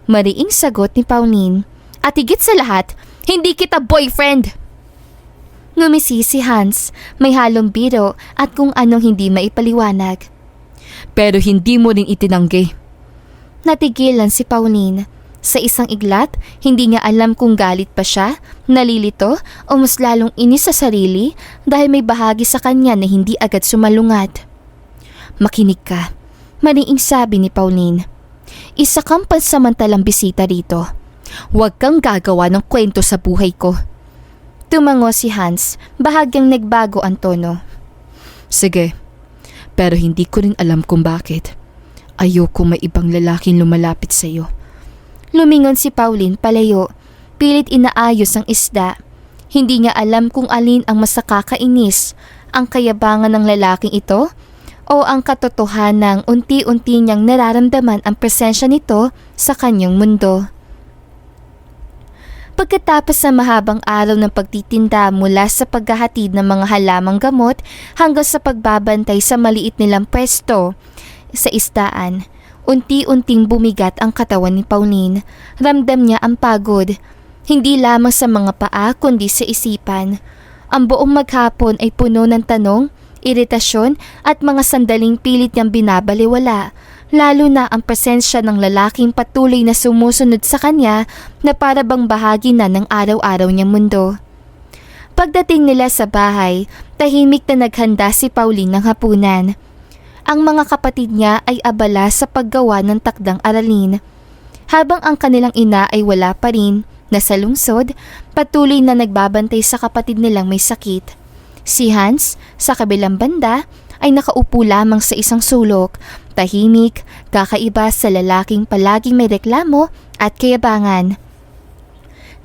Mariing sagot ni Pauline. At higit sa lahat, hindi kita boyfriend. Ngumisi si Hans, may halong biro at kung anong hindi maipaliwanag. Pero hindi mo rin itinanggi. Natigilan si Pauline. Sa isang iglat, hindi niya alam kung galit pa siya, nalilito o mas lalong inis sa sarili dahil may bahagi sa kanya na hindi agad sumalungat. Makinig ka, mariing sabi ni Pauline. Isa kang pansamantalang bisita rito. Huwag kang gagawa ng kwento sa buhay ko. Tumango si Hans, bahagyang nagbago ang tono. Sige, pero hindi ko rin alam kung bakit. Ayoko may ibang lalaking lumalapit sa iyo. Lumingon si Pauline palayo, pilit inaayos ang isda. Hindi niya alam kung alin ang mas nakakainis, ang kayabangan ng lalaking ito o ang katotohanang unti-unti niyang nararamdaman ang presensya nito sa kanyang mundo. Pagkatapos sa mahabang araw ng pagtitinda mula sa paghahatid ng mga halamang gamot hanggang sa pagbabantay sa maliit nilang pwesto sa isdaan, unti-unting bumigat ang katawan ni Pauline. Ramdam niya ang pagod, hindi lamang sa mga paa kundi sa isipan. Ang buong maghapon ay puno ng tanong, iritasyon at mga sandaling pilit niyang binabaliwala. Lalo na ang presensya ng lalaking patuloy na sumusunod sa kanya na para bang bahagi na ng araw-araw niyang mundo. Pagdating nila sa bahay, tahimik na naghanda si Pauline ng hapunan. Ang mga kapatid niya ay abala sa paggawa ng takdang aralin. Habang ang kanilang ina ay wala pa rin, nasa lungsod, patuloy na nagbabantay sa kapatid nilang may sakit. Si Hans, sa kabilang banda, ay nakaupo lamang sa isang sulok, tahimik, kakaiba sa lalaking palaging may reklamo at kayabangan.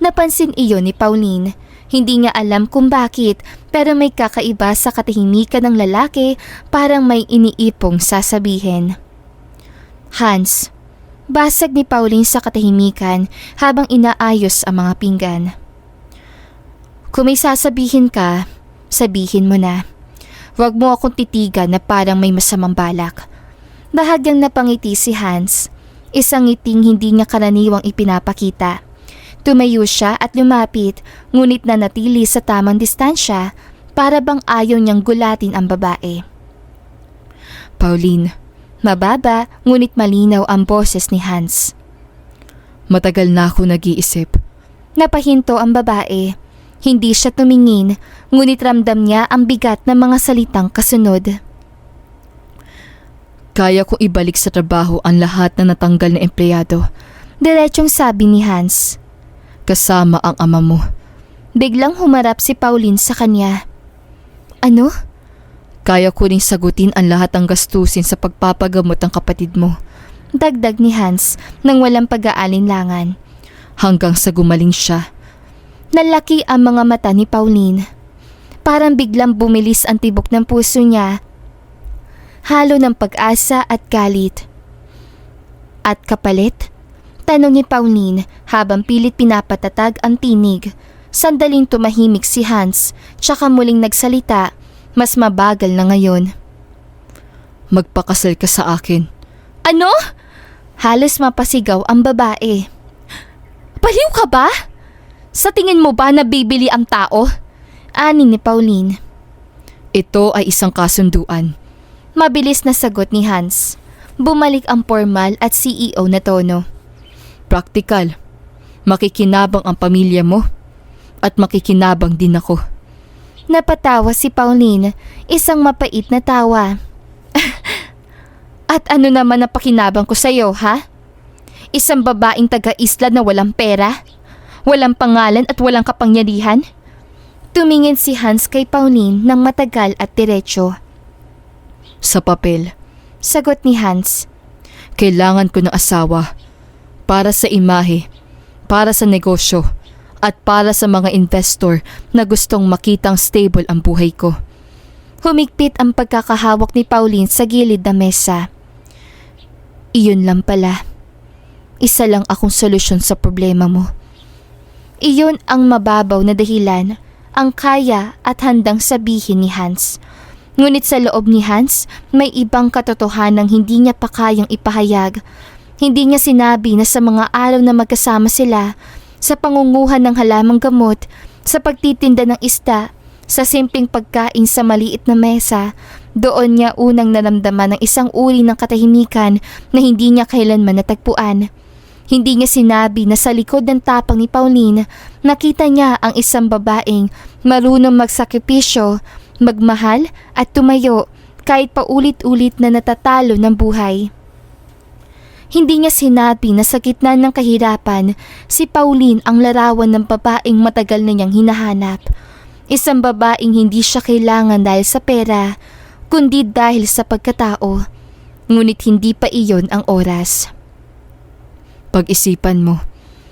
Napansin iyon ni Pauline. Hindi niya alam kung bakit, pero may kakaiba sa katahimikan ng lalaki, parang may iniipong sasabihin. Hans, basag ni Pauline sa katahimikan habang inaayos ang mga pinggan. Kung may sasabihin ka, sabihin mo na. Huwag mo akong titigan na parang may masamang balak. Bahagyang napangiti si Hans, isang ngiting hindi niya karaniwang ipinapakita. Tumayo siya at lumapit, ngunit nanatili sa tamang distansya para bang ayaw niyang gulatin ang babae. Pauline, Mababa ngunit malinaw ang boses ni Hans. matagal na ako nag-iisip. Napahinto ang babae. Hindi siya tumingin, ngunit ramdam niya ang bigat ng mga salitang kasunod. Kaya kong ibalik sa trabaho ang lahat na natanggal na empleyado. Diretsong sabi ni Hans. Kasama ang ama mo. Biglang humarap si Pauline sa kanya. Ano? Kaya ko ring sagutin ang lahat ng gastusin sa pagpapagamot ng kapatid mo. Dagdag ni Hans nang walang pag-aalinlangan. Hanggang sa gumaling siya. Nalaki ang mga mata ni Pauline. Parang biglang bumilis ang tibok ng puso niya. Halo ng pag-asa at galit. At kapalit? Tanong ni Pauline habang pilit pinapatatag ang tinig. Sandaling tumahimik si Hans, tsaka muling nagsalita, mas mabagal na ngayon. Magpakasal ka sa akin. Ano? Halos mapasigaw ang babae. Baliw ka ba? Sa tingin mo ba nabibili ang tao? Ani ni Pauline. Ito ay isang kasunduan. Mabilis na sagot ni Hans. Bumalik ang formal at CEO na tono. Praktikal. Makikinabang ang pamilya mo at makikinabang din ako. Napatawa si Pauline, isang mapait na tawa. At ano naman ang pakinabang ko sa'yo, ha? Isang babaeng taga-isla na walang pera? Walang pangalan at walang kapangyarihan? Tumingin si Hans kay Pauline ng matagal at diretso. Sa papel. Sagot ni Hans. Kailangan ko ng asawa. Para sa imahe. Para sa negosyo. At para sa mga investor na gustong makitang stable ang buhay ko. Humigpit ang pagkakahawak ni Pauline sa gilid ng mesa. Iyon lang pala. Isa lang akong solusyon sa problema mo. Iyon ang mababaw na dahilan, ang kaya at handang sabihin ni Hans. Ngunit sa loob ni Hans, may ibang katotohanang hindi niya pa kayang ipahayag. Hindi niya sinabi na sa mga araw na magkasama sila, sa pangunguhan ng halamang gamot, sa pagtitinda ng isda, sa simpleng pagkain sa maliit na mesa, doon niya unang naramdaman ng isang uri ng katahimikan na hindi niya kailanman natagpuan. Hindi niya sinabi na sa likod ng tapang ni Pauline, nakita niya ang isang babaeng marunong magsakripisyo, magmahal at tumayo kahit paulit-ulit na natatalo ng buhay. Hindi niya sinabi na sa gitna ng kahirapan, si Pauline ang larawan ng babaeng matagal na niyang hinahanap. Isang babaeng hindi siya kailangan dahil sa pera, kundi dahil sa pagkatao. Ngunit hindi pa iyon ang oras. Pag-isipan mo.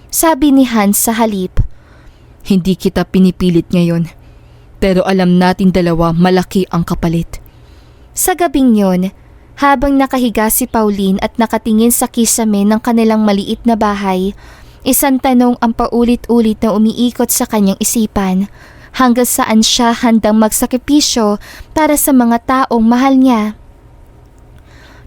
Sabi ni Hans sa halip. Hindi kita pinipilit ngayon. Pero alam natin dalawa malaki ang kapalit. Sa gabing yun, habang nakahiga si Pauline at nakatingin sa kisame ng kanilang maliit na bahay, isang tanong ang paulit-ulit na umiikot sa kanyang isipan, hanggang saan siya handang magsakripisyo para sa mga taong mahal niya.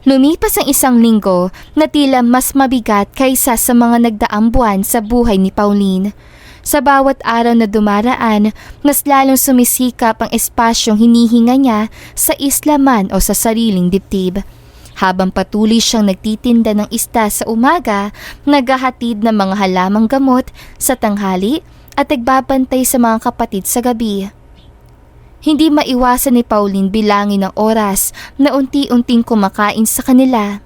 Lumipas ang isang linggo na tila mas mabigat kaysa sa mga nagdaang buwan sa buhay ni Pauline. Sa bawat araw na dumaraan, mas lalong sumisikap ang espasyong hinihinga niya sa isla man o sa sariling dibdib. Habang patuloy siyang nagtitinda ng isda sa umaga, naghahatid ng mga halamang gamot sa tanghali at nagbabantay sa mga kapatid sa gabi. Hindi maiwasan ni Pauline bilangin ang oras na unti-unting kumakain sa kanila.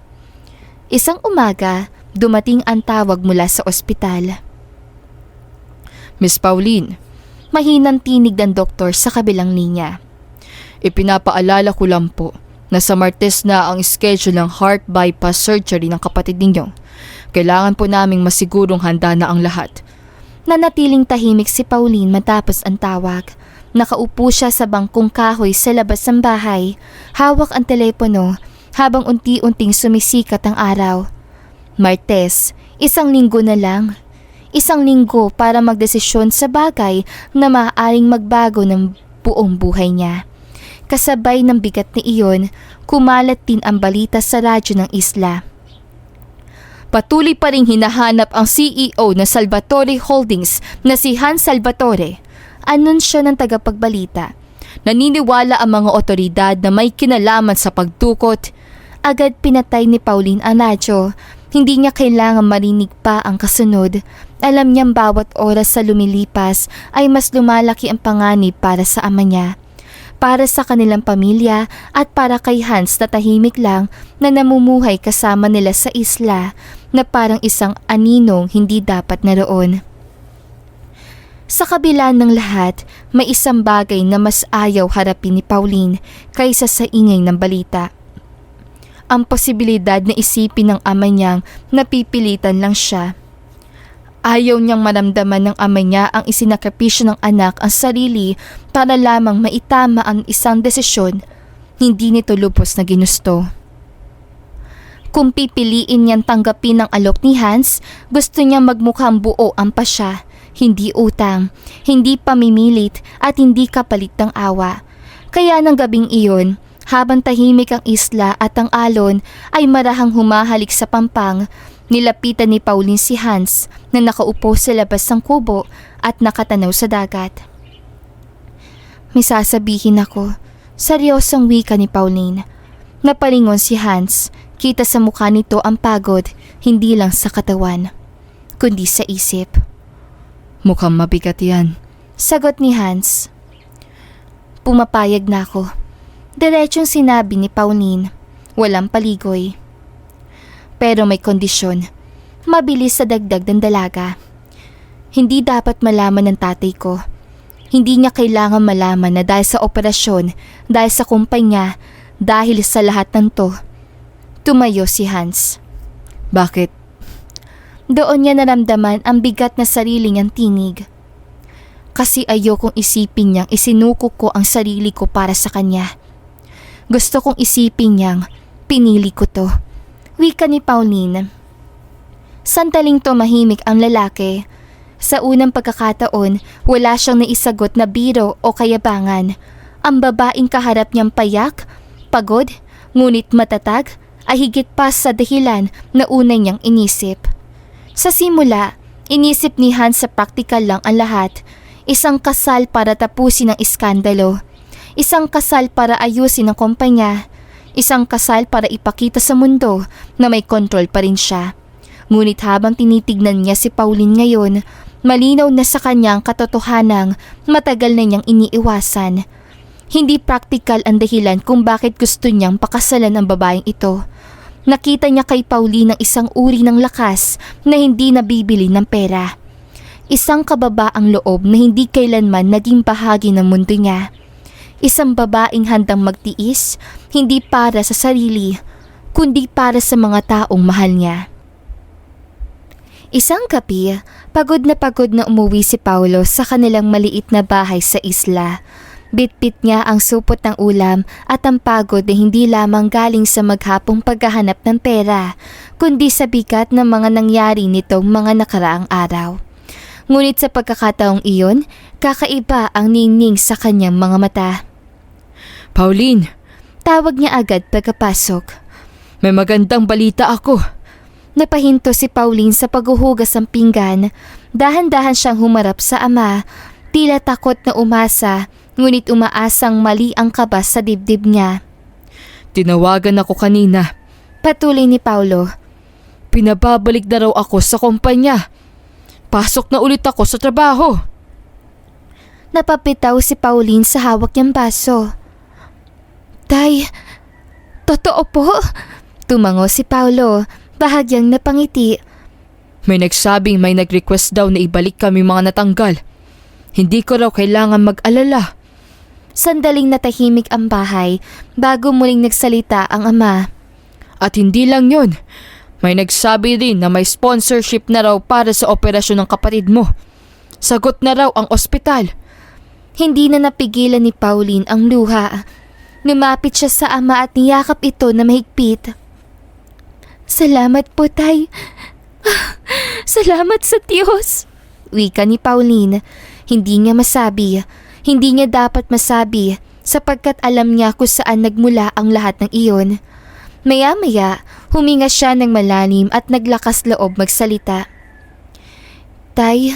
Isang umaga, dumating ang tawag mula sa ospital. Miss Pauline, Mahinang tinig ng doktor sa kabilang linya. ipinapaalala ko lang po na sa Martes na ang schedule ng heart bypass surgery ng kapatid ninyo. Kailangan po naming masigurong handa na ang lahat. Nanatiling tahimik si Pauline matapos ang tawag. Nakaupo siya sa bangkong kahoy sa labas ng bahay, hawak ang telepono habang unti-unting sumisikat ang araw. Martes, isang linggo na lang. Isang linggo para magdesisyon sa bagay na maaaring magbago ng buong buhay niya. Kasabay ng bigat ni iyon, kumalat din ang balita sa radyo ng isla. Patuloy pa ring hinahanap ang CEO ng Salvatore Holdings na si Hans Salvatore. Anunsyo ng tagapagbalita. Naniniwala ang mga otoridad na may kinalaman sa pagdukot. Agad pinatay ni Pauline ang radyo. Hindi niya kailangan marinig pa ang kasunod. Alam niyang bawat oras sa lumilipas ay mas lumalaki ang panganib para sa ama niya, para sa kanilang pamilya at para kay Hans na tahimik lang na namumuhay kasama nila sa isla na parang isang aninong hindi dapat naroon. Sa kabila ng lahat, may isang bagay na mas ayaw harapin ni Pauline kaysa sa ingay ng balita. Ang posibilidad na isipin ng ama niyang napipilitan lang siya. Ayaw niyang maramdaman ng ama niya ang isinakripisyo ng anak ang sarili para lamang maitama ang isang desisyon hindi nito lubos na ginusto. Kung pipiliin niyang tanggapin ang alok ni Hans, gusto niyang magmukhang buo ang pasya. Hindi utang, hindi pamimilit at hindi kapalit ng awa. Kaya ng gabing iyon, habang tahimik ang isla at ang alon ay marahang humahalik sa pampang, nilapitan ni Pauline si Hans na nakaupo sa labas ng kubo at nakatanaw sa dagat. May sasabihin ako, seryosong wika ni Pauline. Napalingon si Hans, kita sa mukha nito ang pagod, hindi lang sa katawan, kundi sa isip. Mukhang mabigat yan. Sagot ni Hans. Pumapayag na ako. Diretsong sinabi ni Pauline. Walang paligoy. Pero may kondisyon. Mabilis sa dagdag ng dalaga. Hindi dapat malaman ng tatay ko. Hindi niya kailangan malaman na dahil sa operasyon, dahil sa kumpanya, dahil sa lahat ng to. Tumayo si Hans. Bakit? Doon niya naramdaman ang bigat na sarili niyang tinig. Kasi ayokong isipin niyang isinuko ko ang sarili ko para sa kanya. Gusto kong isipin niyang pinili ko to. Wika ni Pauline. Sandaling tumahimik ang lalaki. Sa unang pagkakataon, wala siyang naisagot na biro o kayabangan. Ang babaeng kaharap niyang payak, pagod, ngunit matatag, ay higit pa sa dahilan na una niyang inisip. Sa simula, inisip ni Hans sa praktikal lang ang lahat. Isang kasal para tapusin ang iskandalo. Isang kasal para ayusin ang kumpanya. Isang kasal para ipakita sa mundo na may kontrol pa rin siya. Ngunit habang tinitignan niya si Pauline ngayon, malinaw na sa kanya ang katotohanang matagal na niyang iniiwasan. Hindi praktikal ang dahilan kung bakit gusto niyang pakasalan ang babaeng ito. Nakita niya kay Pauline ang isang uri ng lakas na hindi nabibili ng pera. Isang kababaang loob na hindi kailanman naging bahagi ng mundo niya. Isang babaeng handang magtiis, hindi para sa sarili, kundi para sa mga taong mahal niya. Isang gabi, pagod na umuwi si Paulo sa kanilang maliit na bahay sa isla. Bitbit niya ang supot ng ulam at ang pagod na hindi lamang galing sa maghapong paghahanap ng pera, kundi sa bigat ng mga nangyari nitong mga nakaraang araw. Ngunit sa pagkakataong iyon, kakaiba ang ningning sa kanyang mga mata. Pauline, Tawag niya agad pagkapasok. may magandang balita ako. Napahinto si Pauline sa paghuhugas ng pinggan. Dahan-dahan siyang humarap sa ama, tila takot na umasa, ngunit umaasang mali ang kaba sa dibdib niya. Tinawagan ako kanina. Patuloy ni Paulo. Pinababalik na raw ako sa kumpanya. Pasok na ulit ako sa trabaho. Napapitaw si Pauline sa hawak niyang baso. Tay, totoo po? Tumango si Paulo, bahagyang napangiti. May nagsabing may nag-request daw na ibalik kami mga natanggal. Hindi ko raw kailangan mag-alala. Sandaling natahimik ang bahay bago muling nagsalita ang ama. At hindi lang yun. May nagsabi rin na may sponsorship na raw para sa operasyon ng kapatid mo. Sagot na raw ang ospital. Hindi na napigilan ni Pauline ang luha. Lumapit siya sa ama at niyakap ito na mahigpit. Salamat po, Tay. Salamat sa Diyos. Wika ni Pauline. Hindi niya masabi. Hindi niya dapat masabi sapagkat alam niya kung saan nagmula ang lahat ng iyon. Maya-maya, huminga siya ng malalim at naglakas loob magsalita. Tay,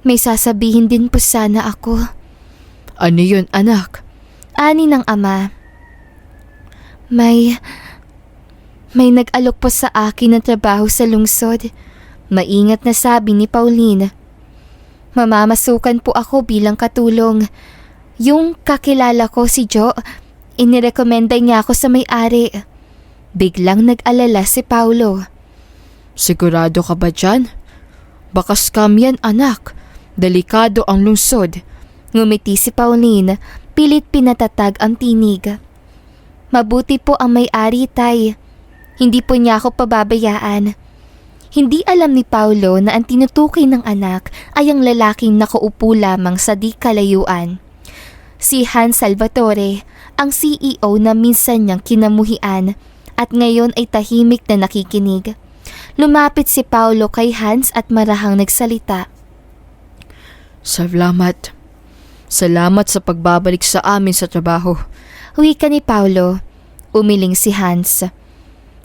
may sasabihin din po sana ako. Ano yun, anak? Ani ng ama. May nag-alok po sa akin ng trabaho sa lungsod. Maingat na sabi ni Pauline. Mamamasukan po ako bilang katulong. Yung kakilala ko si Joe, inirekomenda niya ako sa may-ari. Biglang nag-alala si Paulo. Sigurado ka ba dyan? Baka scam yan, anak. Delikado ang lungsod. Ngumiti si Pauline, pilit pinatatag ang tinig. Mabuti po ang may-ari, Tay. Hindi po niya ako pababayaan. Hindi alam ni Paulo na ang tinutukoy ng anak ay ang lalaking nakaupo lamang sa di kalayuan. Si Hans Salvatore, ang CEO na minsan niyang kinamuhian at ngayon ay tahimik na nakikinig. Lumapit si Paulo kay Hans at marahang nagsalita. Salamat. Salamat sa pagbabalik sa amin sa trabaho. Wika ni Paulo. Umiling si Hans.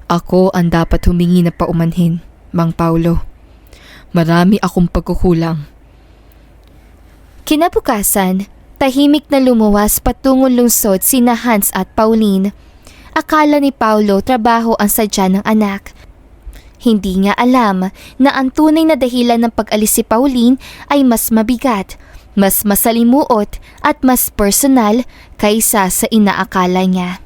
Ako ang dapat humingi na paumanhin, Mang Paulo. Marami akong pagkukulang. Kinabukasan, tahimik na lumuwas patungong lungsod sina Hans at Pauline. Akala ni Paulo trabaho ang sadya ng anak. Hindi niya alam na ang tunay na dahilan ng pag-alis si Pauline ay mas mabigat, mas masalimuot at mas personal kaysa sa inaakala niya.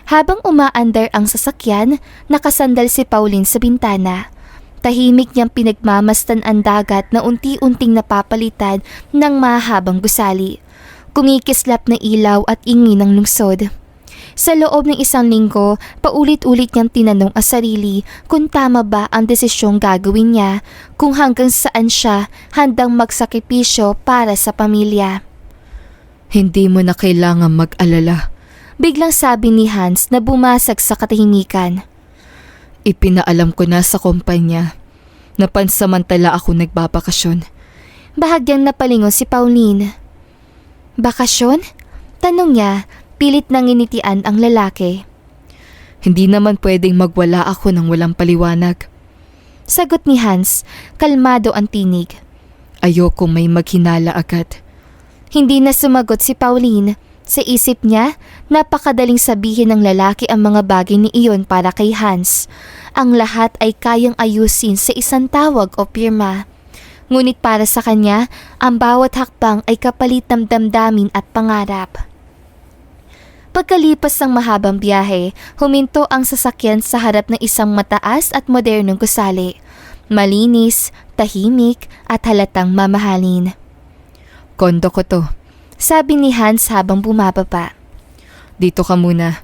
Habang umaandar ang sasakyan, nakasandal si Pauline sa bintana. Tahimik niyang pinagmamastan ang dagat na unti-unting napapalitan ng mahabang gusali. Kumikislap na ilaw at ingay ng lungsod. Sa loob ng isang linggo, paulit-ulit niyang tinanong ang sarili kung tama ba ang desisyong gagawin niya, kung hanggang saan siya handang magsakripisyo para sa pamilya. Hindi mo na kailangan mag-alala. Biglang sabi ni Hans na bumasag sa katahimikan. Ipinaalam ko na sa kumpanya na pansamantala ako nagbabakasyon. Bahagyang napalingon si Pauline. Bakasyon? Tanong niya, pilit nang initian ang lalaki. Hindi naman pwedeng magwala ako ng walang paliwanag. Sagot ni Hans, kalmado ang tinig. Ayokong may maghinala agad. Hindi na sumagot si Pauline. Sa isip niya, napakadaling sabihin ng lalaki ang mga bagay ni iyon para kay Hans. Ang lahat ay kayang ayusin sa isang tawag o pirma. Ngunit para sa kanya, ang bawat hakbang ay kapalit ng damdamin at pangarap. Pagkalipas ng mahabang biyahe, huminto ang sasakyan sa harap ng isang mataas at modernong gusali. Malinis, tahimik at halatang mamahalin. Kondo ko to. Sabi ni Hans habang bumababa. Dito ka muna.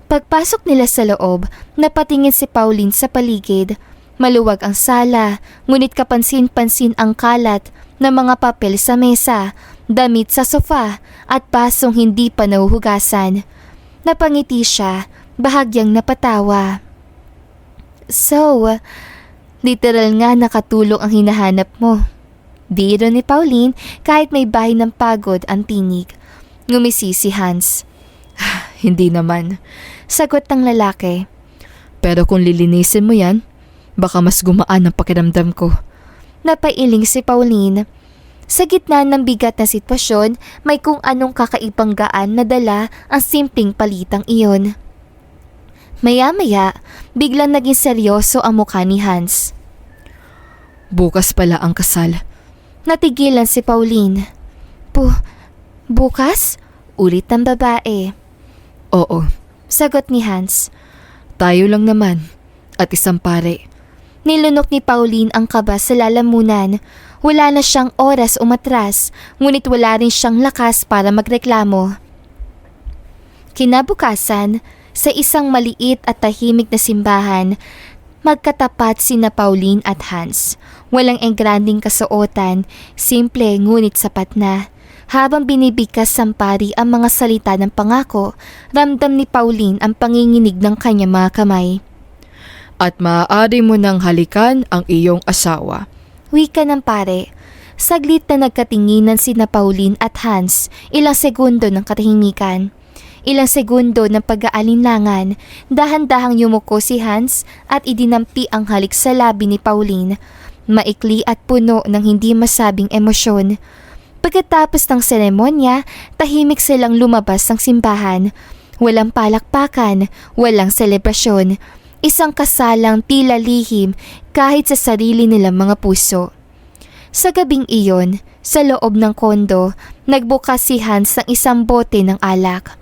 Pagpasok nila sa loob, napatingin si Pauline sa paligid. Maluwag ang sala, ngunit kapansin-pansin ang kalat ng mga papel sa mesa, damit sa sofa at basong hindi pa nahuhugasan. Napangiti siya, bahagyang napatawa. So, literal nga nakatulong ang hinahanap mo. Diro ni Pauline kahit may bahay ng pagod ang tinig. Ngumisi si Hans. Hindi naman. Sagot ng lalaki. Pero kung lilinisin mo yan, baka mas gumaan ang pakiramdam ko. Napailing si Pauline. Sa gitna ng bigat na sitwasyon, may kung anong kakaibang gaan na dala ang simpleng palitang iyon. Maya-maya, biglang naging seryoso ang mukha ni Hans. Bukas pala ang kasal. Natigilan si Pauline. Bukas? Ulit ng babae. Oo, Sagot ni Hans. tayo lang naman at isang pare. Nilunok ni Pauline ang kaba sa lalamunan. Wala na siyang oras umatras, ngunit wala rin siyang lakas para magreklamo. Kinabukasan, sa isang maliit at tahimik na simbahan, magkatapat sina Pauline at Hans. Walang engranding kasuotan, simple ngunit sapat na. Habang binibigkas ng pari ang mga salita ng pangako, ramdam ni Pauline ang panginginig ng kanyang mga kamay. At maaari mo nang halikan ang iyong asawa. Wika ng pare. Saglit na nagkatinginan sina Pauline at Hans, ilang segundo ng katahimikan. Ilang segundo ng pag-aalinlangan, dahan-dahang yumuko si Hans at idinampi ang halik sa labi ni Pauline. Maikli at puno ng hindi masabing emosyon. Pagkatapos ng seremonya, tahimik silang lumabas ng simbahan. Walang palakpakan, walang selebrasyon. Isang kasalang tila lihim kahit sa sarili nilang mga puso. Sa gabing iyon, sa loob ng kondo, nagbukas si Hans ng isang bote ng alak.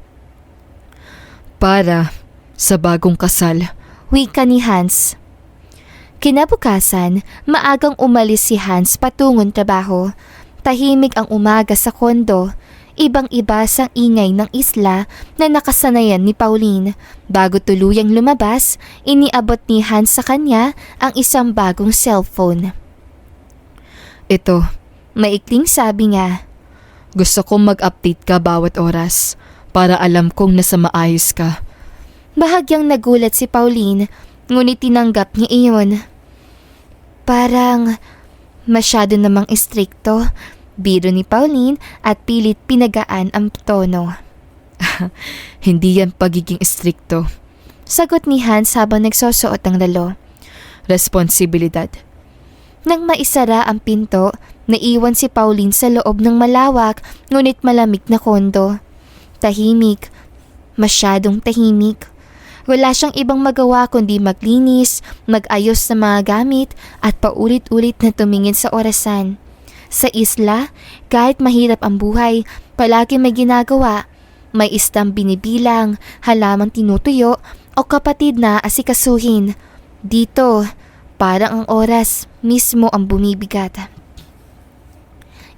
Para sa bagong kasal. Wika ni Hans. Kinabukasan, maagang umalis si Hans patungong trabaho. Tahimik ang umaga sa kondo. Ibang-iba sa ingay ng isla na nakasanayan ni Pauline. Bago tuluyang lumabas, iniabot ni Hans sa kanya ang isang bagong cellphone. Ito, Maikling sabi niya. gusto kong mag-update ka bawat oras para alam kong nasa maayos ka. Bahagyang nagulat si Pauline, ngunit tinanggap niya iyon. Parang masyado namang istrikto, biro ni Pauline at pilit pinagaan ang tono. Hindi yan pagiging istrikto. Sagot ni Hans habang nagsusuot ng relo. Responsibilidad. Nang maisara ang pinto, naiwan si Pauline sa loob ng malawak ngunit malamig na kondo. Tahimik, masyadong tahimik. Wala siyang ibang magawa kundi maglinis, mag-ayos ng mga gamit at paulit-ulit na tumingin sa orasan. Sa isla, kahit mahirap ang buhay, palagi may ginagawa. May istang binibilang, halamang tinutuyo o kapatid na asikasuhin. Dito, parang ang oras mismo ang bumibigat.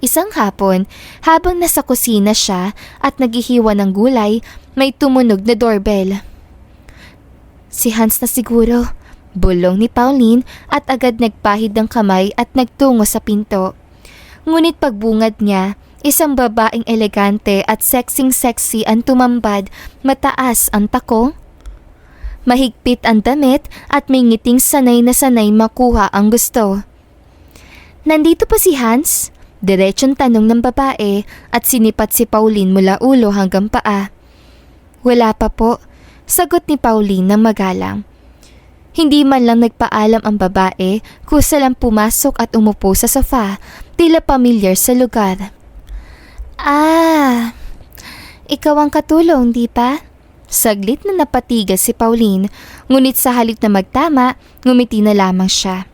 Isang hapon, habang nasa kusina siya at naghihiwa ng gulay, may tumunog na doorbell. Si Hans na siguro, bulong ni Pauline at agad nagpahid ng kamay at nagtungo sa pinto. Ngunit pagbungad niya, isang babaeng elegante at sexing-sexy ang tumambad, mataas ang takong. Mahigpit ang damit at may ngiting sanay na sanay makuha ang gusto. Nandito pa si Hans? Diretsong tanong ng babae at sinipat si Pauline mula ulo hanggang paa. Wala pa po. Sagot ni Pauline ng magalang. Hindi man lang nagpaalam ang babae, kusa lang pumasok at umupo sa sofa, tila pamilyar sa lugar. Ikaw ang katulong, di ba? Saglit na napatigas si Pauline, ngunit sa halip na magtama, ngumiti na lamang siya.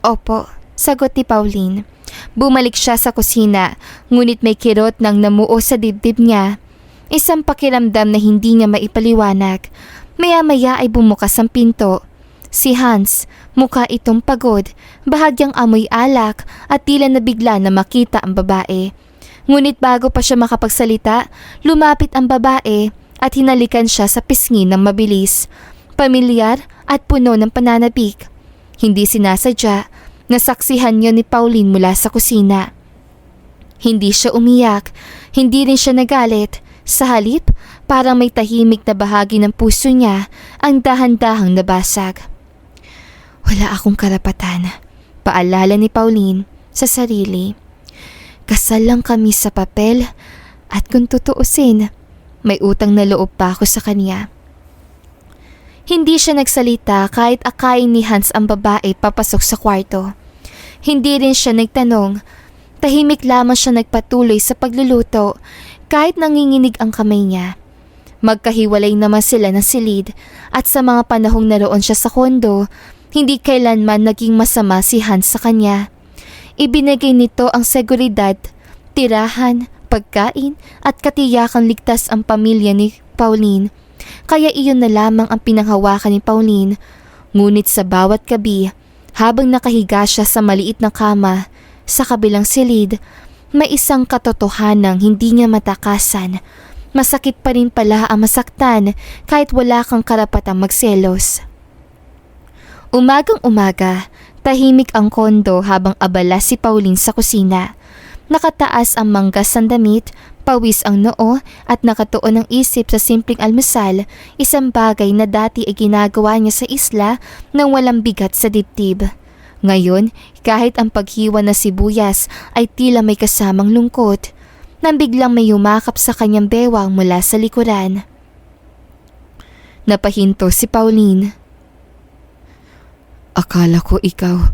Opo, sagot ni Pauline. Bumalik siya sa kusina, ngunit may kirot ng namuo sa dibdib niya. Isang pakiramdam na hindi niya maipaliwanag. Maya-maya ay bumukas ang pinto. Si Hans, mukha itong pagod, bahagyang amoy alak at tila nabigla na makita ang babae. Ngunit bago pa siya makapagsalita, lumapit ang babae at hinalikan siya sa pisngi ng mabilis. Pamilyar at puno ng pananabik. Hindi sinasadya, nasaksihan niya ni Pauline mula sa kusina. Hindi siya umiyak, hindi rin siya nagalit. Sa halip, parang may tahimik na bahagi ng puso niya ang dahan-dahang nabasag. Wala akong karapatan, paalala ni Pauline sa sarili. Kasal lang kami sa papel at kung tutuusin, may utang na loob pa ako sa kanya. Hindi siya nagsalita kahit akayin ni Hans ang babae papasok sa kwarto. Hindi rin siya nagtanong. Tahimik lamang siya nagpatuloy sa pagluluto kahit nanginginig ang kamay niya. Magkahiwalay naman sila ng silid at sa mga panahong naroon siya sa kondo, hindi kailanman naging masama si Hans sa kanya. Ibinigay nito ang seguridad, tirahan, pagkain at katiyakang ligtas ang pamilya ni Pauline. Kaya iyon na lamang ang pinanghawakan ni Pauline. Ngunit sa bawat gabi, habang nakahiga siya sa maliit na kama, sa kabilang silid, may isang katotohanang hindi niya matakasan. Masakit pa rin pala ang masaktan kahit wala kang karapatang magselos. Umagang umaga, tahimik ang kondo habang abala si Pauline sa kusina. Nakataas ang manggas ng damit, pawis ang noo at nakatuon ang isip sa simpleng almusal, isang bagay na dati ay ginagawa niya sa isla nang walang bigat sa dibdib. Ngayon, kahit ang paghiwa na sibuyas ay tila may kasamang lungkot, nang biglang may yumakap sa kanyang bewang mula sa likuran. Napahinto si Pauline. Akala ko ikaw.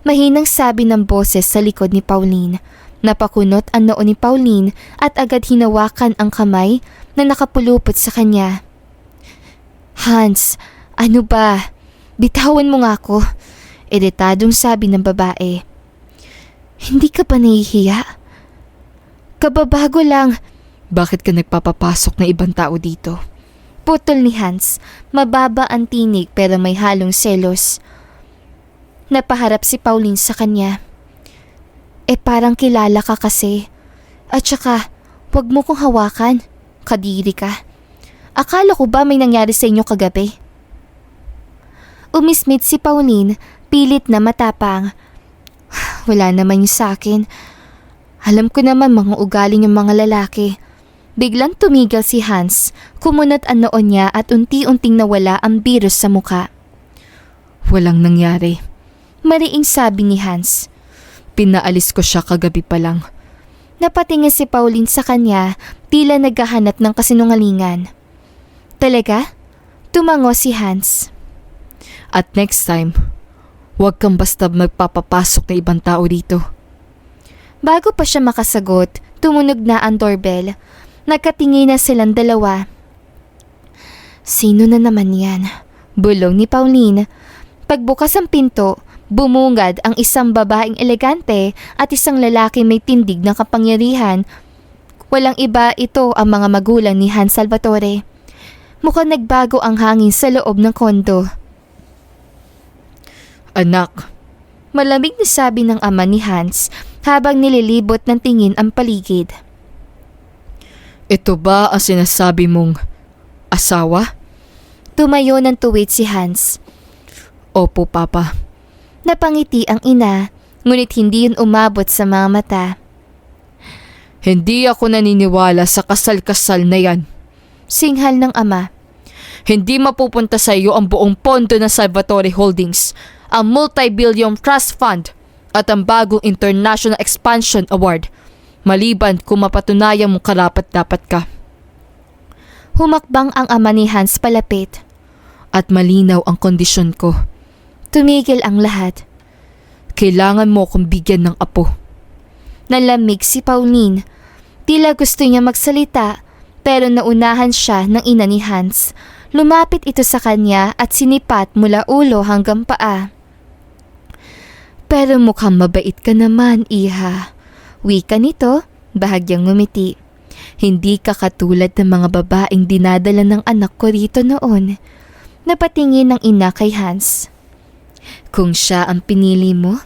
Mahinang sabi ng boses sa likod ni Pauline. Napakunot ang noo ni Pauline at agad hinawakan ang kamay na nakapulupot sa kanya. Hans, ano ba? Bitawan mo nga ako. Iritadong sabi ng babae. Hindi ka ba nahihiya? Kababago lang. Bakit ka nagpapapasok na ibang tao dito? Putol ni Hans. Mababa ang tinig pero may halong selos. Napaharap si Pauline sa kanya. Parang kilala ka kasi. At saka, wag mo kong hawakan. Kadiri ka. Akala ko ba may nangyari sa inyo kagabi? Umismit si Pauline, pilit na matapang. Wala naman yung sa akin. Alam ko naman mga ugali ng mga lalaki. Biglang tumigil si Hans, kumunot ang noo niya at unti-unting nawala ang biros sa muka. Walang nangyari. Mariing sabi ni Hans. Pinaalis ko siya kagabi pa lang. Napatingin si Pauline sa kanya, tila naghahanap ng kasinungalingan. Talaga? Tumango si Hans. At next time, huwag kang basta magpapapasok na ibang tao dito. Bago pa siya makasagot, tumunog na ang doorbell. Nagkatingin na silang dalawa. Sino na naman yan? Bulong ni Pauline. Pagbukas ang pinto, bumungad ang isang babaeng elegante at isang lalaki may tindig na kapangyarihan. Walang iba ito ang mga magulang ni Hans Salvatore. Mukhang nagbago ang hangin sa loob ng kondo. Anak. Malamig na sabi ng ama ni Hans habang nililibot ng tingin ang paligid. Ito ba ang sinasabi mong asawa? Tumayo ng tuwid si Hans. Opo, Papa. Napangiti ang ina, ngunit hindi yun umabot sa mga mata. Hindi ako naniniwala sa kasal-kasal na yan. Singhal ng ama. Hindi mapupunta sa iyo ang buong pondo ng Salvatore Holdings, ang multi-billion trust fund at ang bagong International Expansion Award, maliban kung mapatunayan mong karapat-dapat ka. Humakbang ang ama ni Hans palapit. At malinaw ang kondisyon ko. Tumigil ang lahat. Kailangan mo akong bigyan ng apo. Nalamig si Pauline. Tila gusto niya magsalita pero naunahan siya ng ina ni Hans. Lumapit ito sa kanya at sinipat mula ulo hanggang paa. Pero mukhang mabait ka naman, iha. Wika nito, bahagyang ngumiti. Hindi ka katulad ng mga babaeng dinadala ng anak ko rito noon. Napatingin ng ina kay Hans. Kung siya ang pinili mo,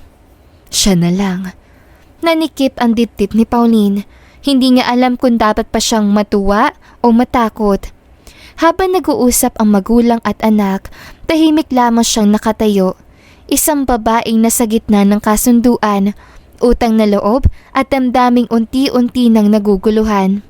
siya na lang. Nanikip ang dibdib ni Pauline. Hindi niya alam kung dapat pa siyang matuwa o matakot. Habang nag-uusap ang magulang at anak, tahimik lamang siyang nakatayo. Isang babaeng nasa gitna ng kasunduan, utang na loob at damdaming unti-unti nang naguguluhan.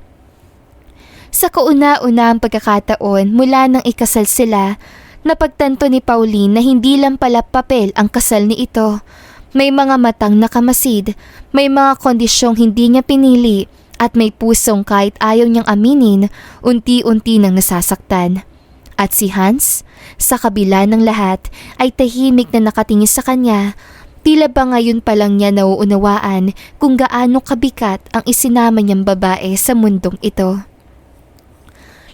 Sa kauna-unahang pagkakataon mula nang ikasal sila, napagtanto ni Pauline na hindi lang pala papel ang kasal ni ito. May mga matang nakamasid, may mga kondisyong hindi niya pinili, at may pusong kahit ayaw niyang aminin, unti-unti nang nasasaktan. At si Hans, sa kabila ng lahat, ay tahimik na nakatingin sa kanya. Tila ba ngayon pa lang niya nauunawaan kung gaano kabigat ang isinama niyang babae sa mundong ito.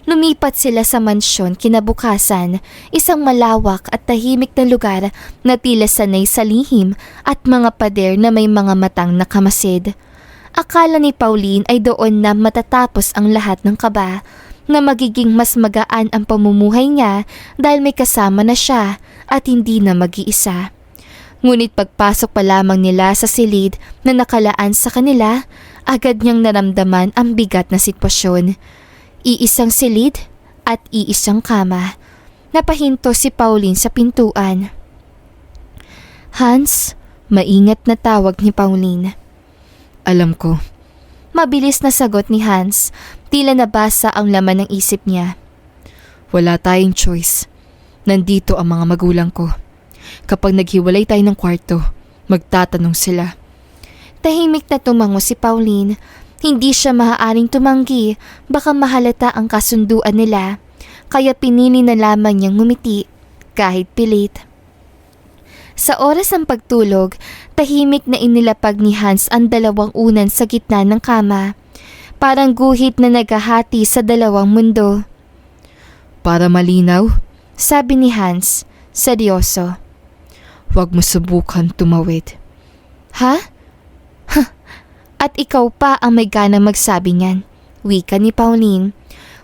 Lumipat sila sa mansyon kinabukasan, isang malawak at tahimik na lugar na tila sanay sa lihim at mga pader na may mga matang nakamasid. Akala ni Pauline ay doon na matatapos ang lahat ng kaba, na magiging mas magaan ang pamumuhay niya dahil may kasama na siya at hindi na mag-iisa. Ngunit pagpasok pa lamang nila sa silid na nakalaan sa kanila, agad niyang naramdaman ang bigat na sitwasyon. Iisang silid at iisang kama. Napahinto si Pauline sa pintuan. "Hans," maingat na tawag ni Pauline. Alam ko. Mabilis na sagot ni Hans, tila nabasa ang laman ng isip niya. Wala tayong choice. Nandito ang mga magulang ko. Kapag naghiwalay tayo ng kwarto, magtatanong sila. Tahimik na tumango si Pauline. Hindi siya maaaring tumanggi, baka mahalata ang kasunduan nila. Kaya pinili na lamang niyang ngumiti, kahit pilit. Sa oras ng pagtulog, tahimik na inilapag ni Hans ang dalawang unan sa gitna ng kama. Parang guhit na naghahati sa dalawang mundo. Para malinaw, Sabi ni Hans, seryoso. huwag mo subukan tumawid. Ha? At ikaw pa ang may ganang magsabi niyan, wika ni Pauline.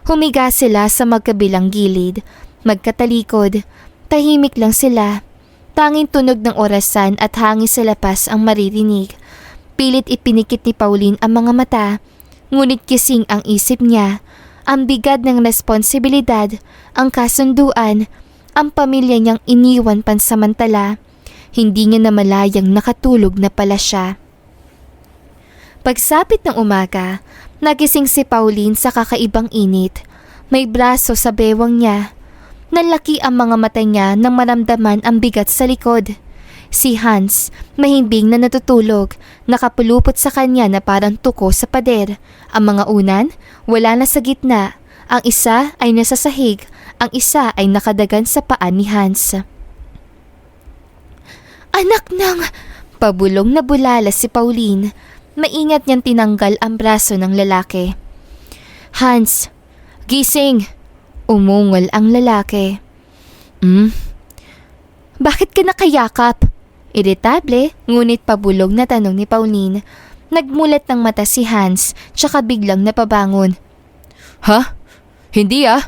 Humiga sila sa magkabilang gilid, magkatalikod. Tahimik lang sila. Tanging tunog ng orasan at hangin sa lapas ang maririnig. Pilit ipinikit ni Pauline ang mga mata, ngunit kising ang isip niya. Ang bigat ng responsibilidad, ang kasunduan, ang pamilya niyang iniwan pansamantala. Hindi niya namalayang nakatulog na pala siya. Pagsapit ng umaga, nagising si Pauline sa kakaibang init. May braso sa bewang niya. Nalaki ang mga mata niya nang maramdaman ang bigat sa likod. Si Hans, mahimbing na natutulog, nakapulupot sa kanya na parang tuko sa pader. Ang mga unan, wala na sa gitna. Ang isa ay nasa sahig, ang isa ay nakadagan sa paa ni Hans. Anak ng... Pabulong na bulala si Pauline. Maingat niyang tinanggal ang braso ng lalaki. Hans, gising! Umungol ang lalaki. Bakit ka nakayakap? Iritable, ngunit pabulong na tanong ni Pauline. Nagmulat ng mata si Hans, tsaka biglang napabangon. Ha? Hindi ah.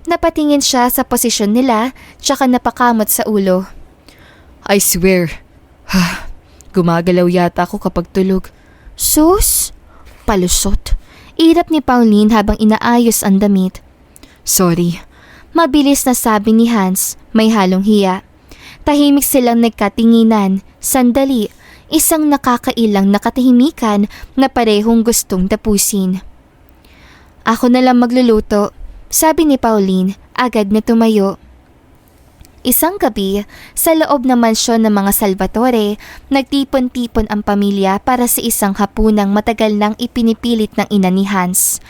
Napatingin siya sa posisyon nila, tsaka napakamot sa ulo. I swear. Gumagalaw yata ako kapag tulog. Sus? Palusot. Irap ni Pauline habang inaayos ang damit. Sorry. Mabilis na sabi ni Hans, may halong hiya. Tahimik silang nagkatinginan, sandali, isang nakakailang nakatahimikan na parehong gustong tapusin. Ako na lang magluluto, sabi ni Pauline, agad na tumayo. Isang gabi, sa loob ng mansyon ng mga Salvatore, nagtipon-tipon ang pamilya para sa isang hapunang matagal nang ipinipilit ng ina ni Hans.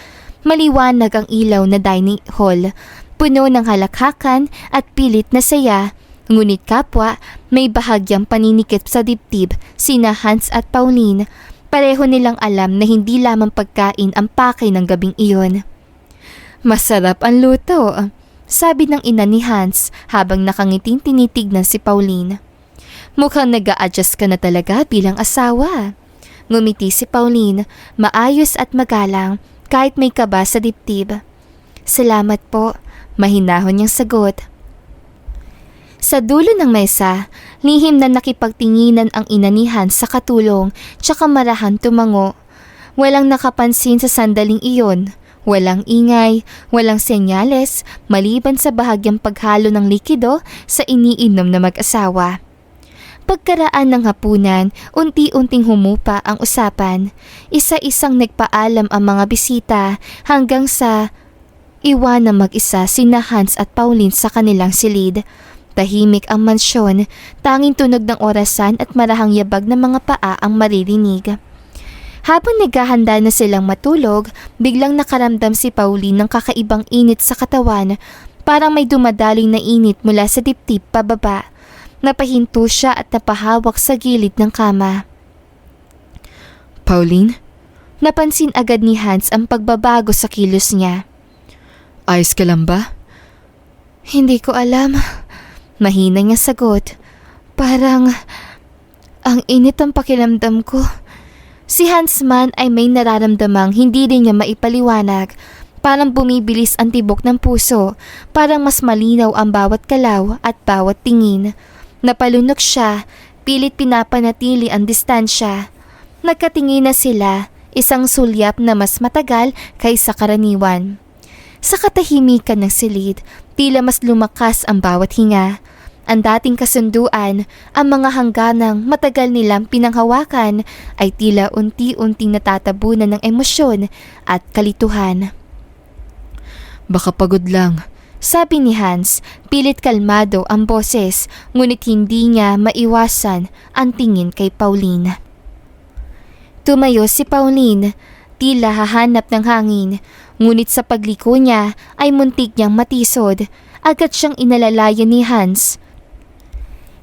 Maliwanag ang ilaw na dining hall, puno ng halakhakan at pilit na saya. Ngunit kapwa, may bahagyang paninikip sa dibdib sina Hans at Pauline. Pareho nilang alam na hindi lamang pagkain ang pakay ng gabing iyon. Masarap ang luto, sabi ng ina ni Hans habang nakangiting tinitignan si Pauline. Mukhang nag-a-adjust ka na talaga bilang asawa. Ngumiti si Pauline, maayos at magalang, kahit may kaba sa dibdib. Salamat po, mahinahon niyang sagot. Sa dulo ng mesa, lihim na nakipagtinginan ang ina ni Hans sa katulong, tsaka marahan tumango. Walang nakapansin sa sandaling iyon. Walang ingay, walang senyales, maliban sa bahagyang paghalo ng likido sa iniinom na mag-asawa. Pagkaraan ng hapunan, unti-unting humupa ang usapan. Isa-isang nagpaalam ang mga bisita hanggang sa iwanang mag-isa sina Hans at Pauline sa kanilang silid. Tahimik ang mansyon, tanging tunog ng orasan at marahang yabag ng mga paa ang maririnig. Habang naghahanda na silang matulog, biglang nakaramdam si Pauline ng kakaibang init sa katawan, parang may dumadaling na init mula sa dibdib pababa. Napahinto siya at napahawak sa gilid ng kama. Pauline, Napansin agad ni Hans ang pagbabago sa kilos niya. ayos ka lang ba? Hindi ko alam. Mahina niyang sagot. Parang ang init ang pakiramdam ko. Si Hans man ay may nararamdamang hindi rin niya maipaliwanag. Parang bumibilis ang tibok ng puso. Parang mas malinaw ang bawat galaw at bawat tingin. Napalunok siya, pilit pinapanatili ang distansya. Nagkatingin na sila, isang sulyap na mas matagal kaysa karaniwan. Sa katahimikan ng silid, tila mas lumakas ang bawat hinga. Ang dating kasunduan, ang mga hangganang matagal nilang pinanghawakan ay tila unti-unting natatabunan ng emosyon at kalituhan. Baka pagod lang. Sabi ni Hans, pilit kalmado ang boses, ngunit hindi niya maiwasan ang tingin kay Pauline. Tumayo si Pauline, tila hahanap ng hangin, ngunit sa pagliko niya ay muntik niyang matisod. Agad siyang inalalayan ni Hans.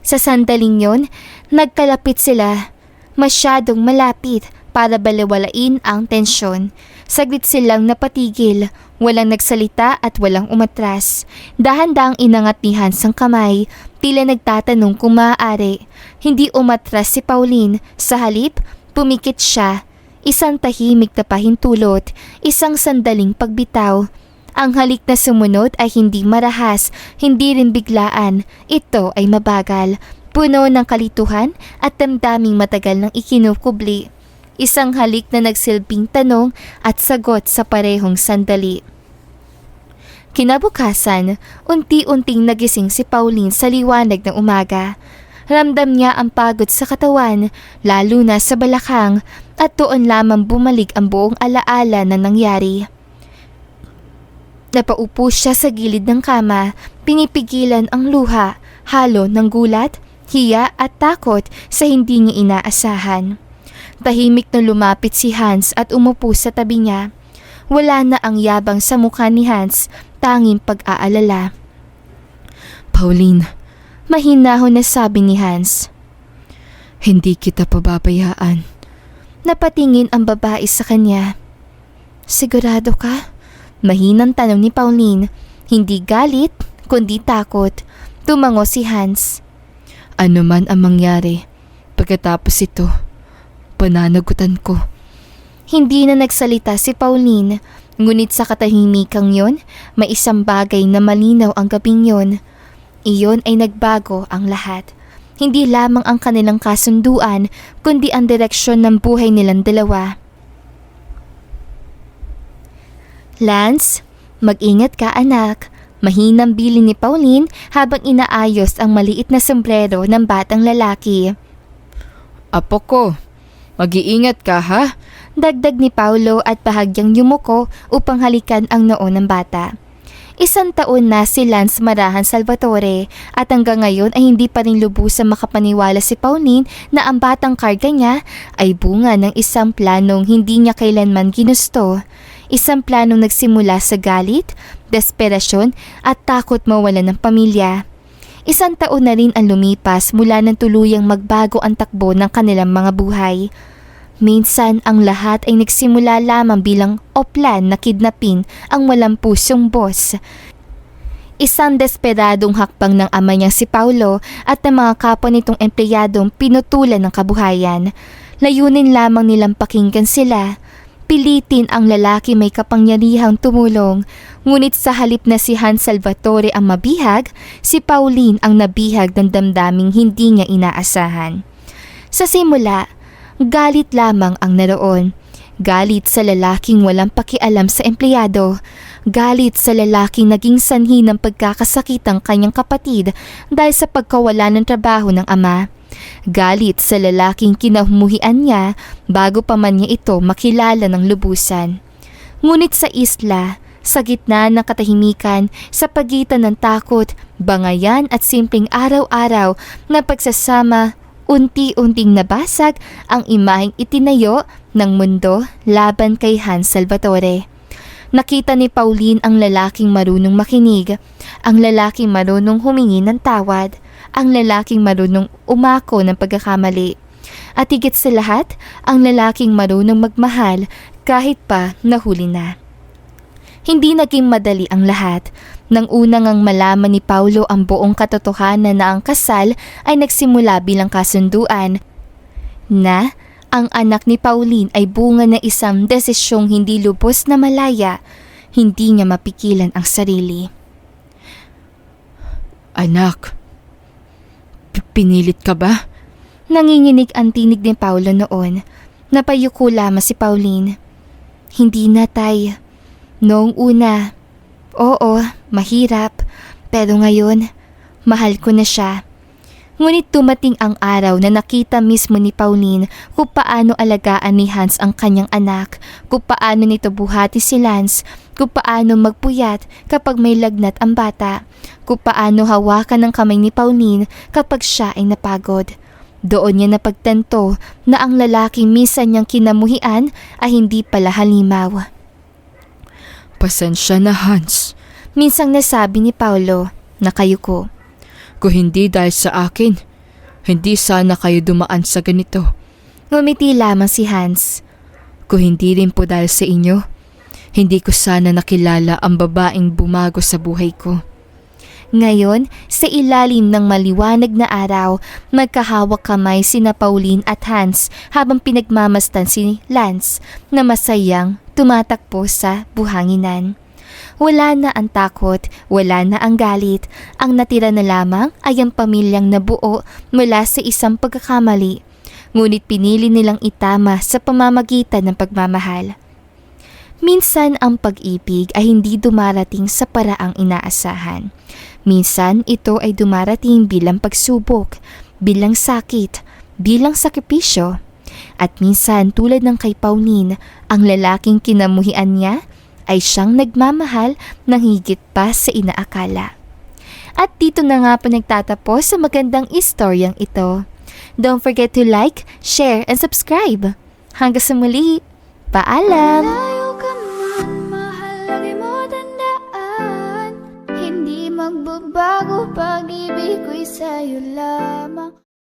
Sa sandaling yon, nagkalapit sila, masyadong malapit para balewalain ang tensyon. Saglit silang napatigil, walang nagsalita at walang umatras. Dahan-dahang inangat ni Hans ang kamay, tila nagtatanong kung maaari. Hindi umatras si Pauline, sa halip, pumikit siya. Isang tahimik na pahintulot, isang sandaling pagbitaw. Ang halik na sumunod ay hindi marahas, hindi rin biglaan. Ito ay mabagal, puno ng kalituhan at damdaming matagal ng ikinukubli. Isang halik na nagsilbing tanong at sagot sa parehong sandali. Kinabukasan, unti-unting nagising si Pauline sa liwanag ng umaga. Ramdam niya ang pagod sa katawan, lalo na sa balakang, at doon lamang bumalik ang buong alaala na nangyari. Napaupo siya sa gilid ng kama, pinipigilan ang luha, halo ng gulat, hiya at takot sa hindi niya inaasahan. Tahimik na lumapit si Hans at umupo sa tabi niya. Wala na ang yabang sa mukha ni Hans, tanging pag-aalala. Pauline, Mahinahon na sabi ni Hans. hindi kita pababayaan. Napatingin ang babae sa kanya. Sigurado ka? Mahinang tanong ni Pauline. Hindi galit, kundi takot. Tumango si Hans. Ano man ang mangyari, pagkatapos ito, pananagutan ko. Hindi na nagsalita si Pauline, ngunit sa katahimikang yon, may isang bagay na malinaw ang gabing yon. Iyon ay nagbago ang lahat. Hindi lamang ang kanilang kasunduan, kundi ang direksyon ng buhay nilang dalawa. Lance, mag-ingat ka anak. Mahinang bili ni Pauline habang inaayos ang maliit na sombrero ng batang lalaki. Apo ko, mag-iingat ka ha? Dagdag ni Paulo at bahagyang yumuko upang halikan ang noo ng bata. 1 taon na si Lance Marahan Salvatore at hanggang ngayon ay hindi pa rin lubusang makapaniwala si Pauline na ang batang karga niya ay bunga ng isang planong hindi niya kailanman ginusto. Isang planong nagsimula sa galit, desperasyon at takot mawalan ng pamilya. 1 taon na rin ang lumipas mula nang tuluyang magbago ang takbo ng kanilang mga buhay. Minsan ang lahat ay nagsimula lamang bilang oplan na kidnapin ang walang pusong boss. Isang desperadong hakbang ng ama niyang si Paulo at ng mga kapwa nitong empleyadong pinutulan ng kabuhayan. Layunin lamang nilang pakinggan sila. Pilitin ang lalaki may kapangyarihang tumulong, ngunit sa halip na si Hans Salvatore ang mabihag, si Pauline ang nabihag ng damdaming hindi niya inaasahan. Sa simula, galit lamang ang naroon. Galit sa lalaking walang pakialam sa empleyado. Galit sa lalaking naging sanhi ng pagkakasakit ang kanyang kapatid dahil sa pagkawala ng trabaho ng ama. Galit sa lalaking kinamuhian niya bago pa man niya ito makilala ng lubusan. Ngunit sa isla, sa gitna ng katahimikan, sa pagitan ng takot, bangayan at simpleng araw-araw na pagsasama, unti-unting nabasag ang imaheng itinayo ng mundo laban kay Hans Salvatore. Nakita ni Pauline ang lalaking marunong makinig, ang lalaking marunong humingi ng tawad, ang lalaking marunong umako ng pagkakamali. At higit sa lahat, ang lalaking marunong magmahal kahit pa nahuli na. Hindi naging madali ang lahat. Nang unang ang malaman ni Paulo ang buong katotohanan na ang kasal ay nagsimula bilang kasunduan na ang anak ni Pauline ay bunga ng isang desisyong hindi lubos na malaya, hindi niya mapigilan ang sarili. Anak, pinilit ka ba? Nanginginig ang tinig ni Paulo noon. Napayuko lamang si Pauline. Hindi na, tay. Noong una, oo, mahirap. Pero ngayon, mahal ko na siya. Ngunit dumating ang araw na nakita mismo ni Pauline kung paano alagaan ni Hans ang kanyang anak, kung paano nito buhati si Lance, kung paano magpuyat kapag may lagnat ang bata, kung paano hawakan ng kamay ni Pauline kapag siya ay napagod. Doon niya napagtanto na ang lalaking minsan niyang kinamuhian ay hindi pala halimaw. Pasensya na, Hans. Minsang nasabi ni Paulo, nakayuko. Kung hindi dahil sa akin, hindi sana kayo dumaan sa ganito. Ngumiti lamang si Hans. Kung hindi rin po dahil sa inyo, hindi ko sana nakilala ang babaeng bumago sa buhay ko. Ngayon, sa ilalim ng maliwanag na araw, magkahawak kamay sina Pauline at Hans habang pinagmamastan si Lance na masayang tumatakbo sa buhanginan. Wala na ang takot, wala na ang galit. Ang natira na lamang ay ang pamilyang nabuo mula sa isang pagkakamali. Ngunit pinili nilang itama sa pamamagitan ng pagmamahal. Minsan ang pag-ibig ay hindi dumarating sa paraang inaasahan. Minsan ito ay dumarating bilang pagsubok, bilang sakit, bilang sakripisyo. At minsan tulad ng kay Pauline, ang lalaking kinamuhian niya ay siyang nagmamahal ng higit pa sa inaakala. At dito na nga po nagtatapos sa magandang istoryang ito. Don't forget to like, share, and subscribe. Hanggang sa muli, paalam! Malayo ka man, mahal, lagi mo tandaan. Hindi magbabago pag-ibig ko'y sa'yo lamang.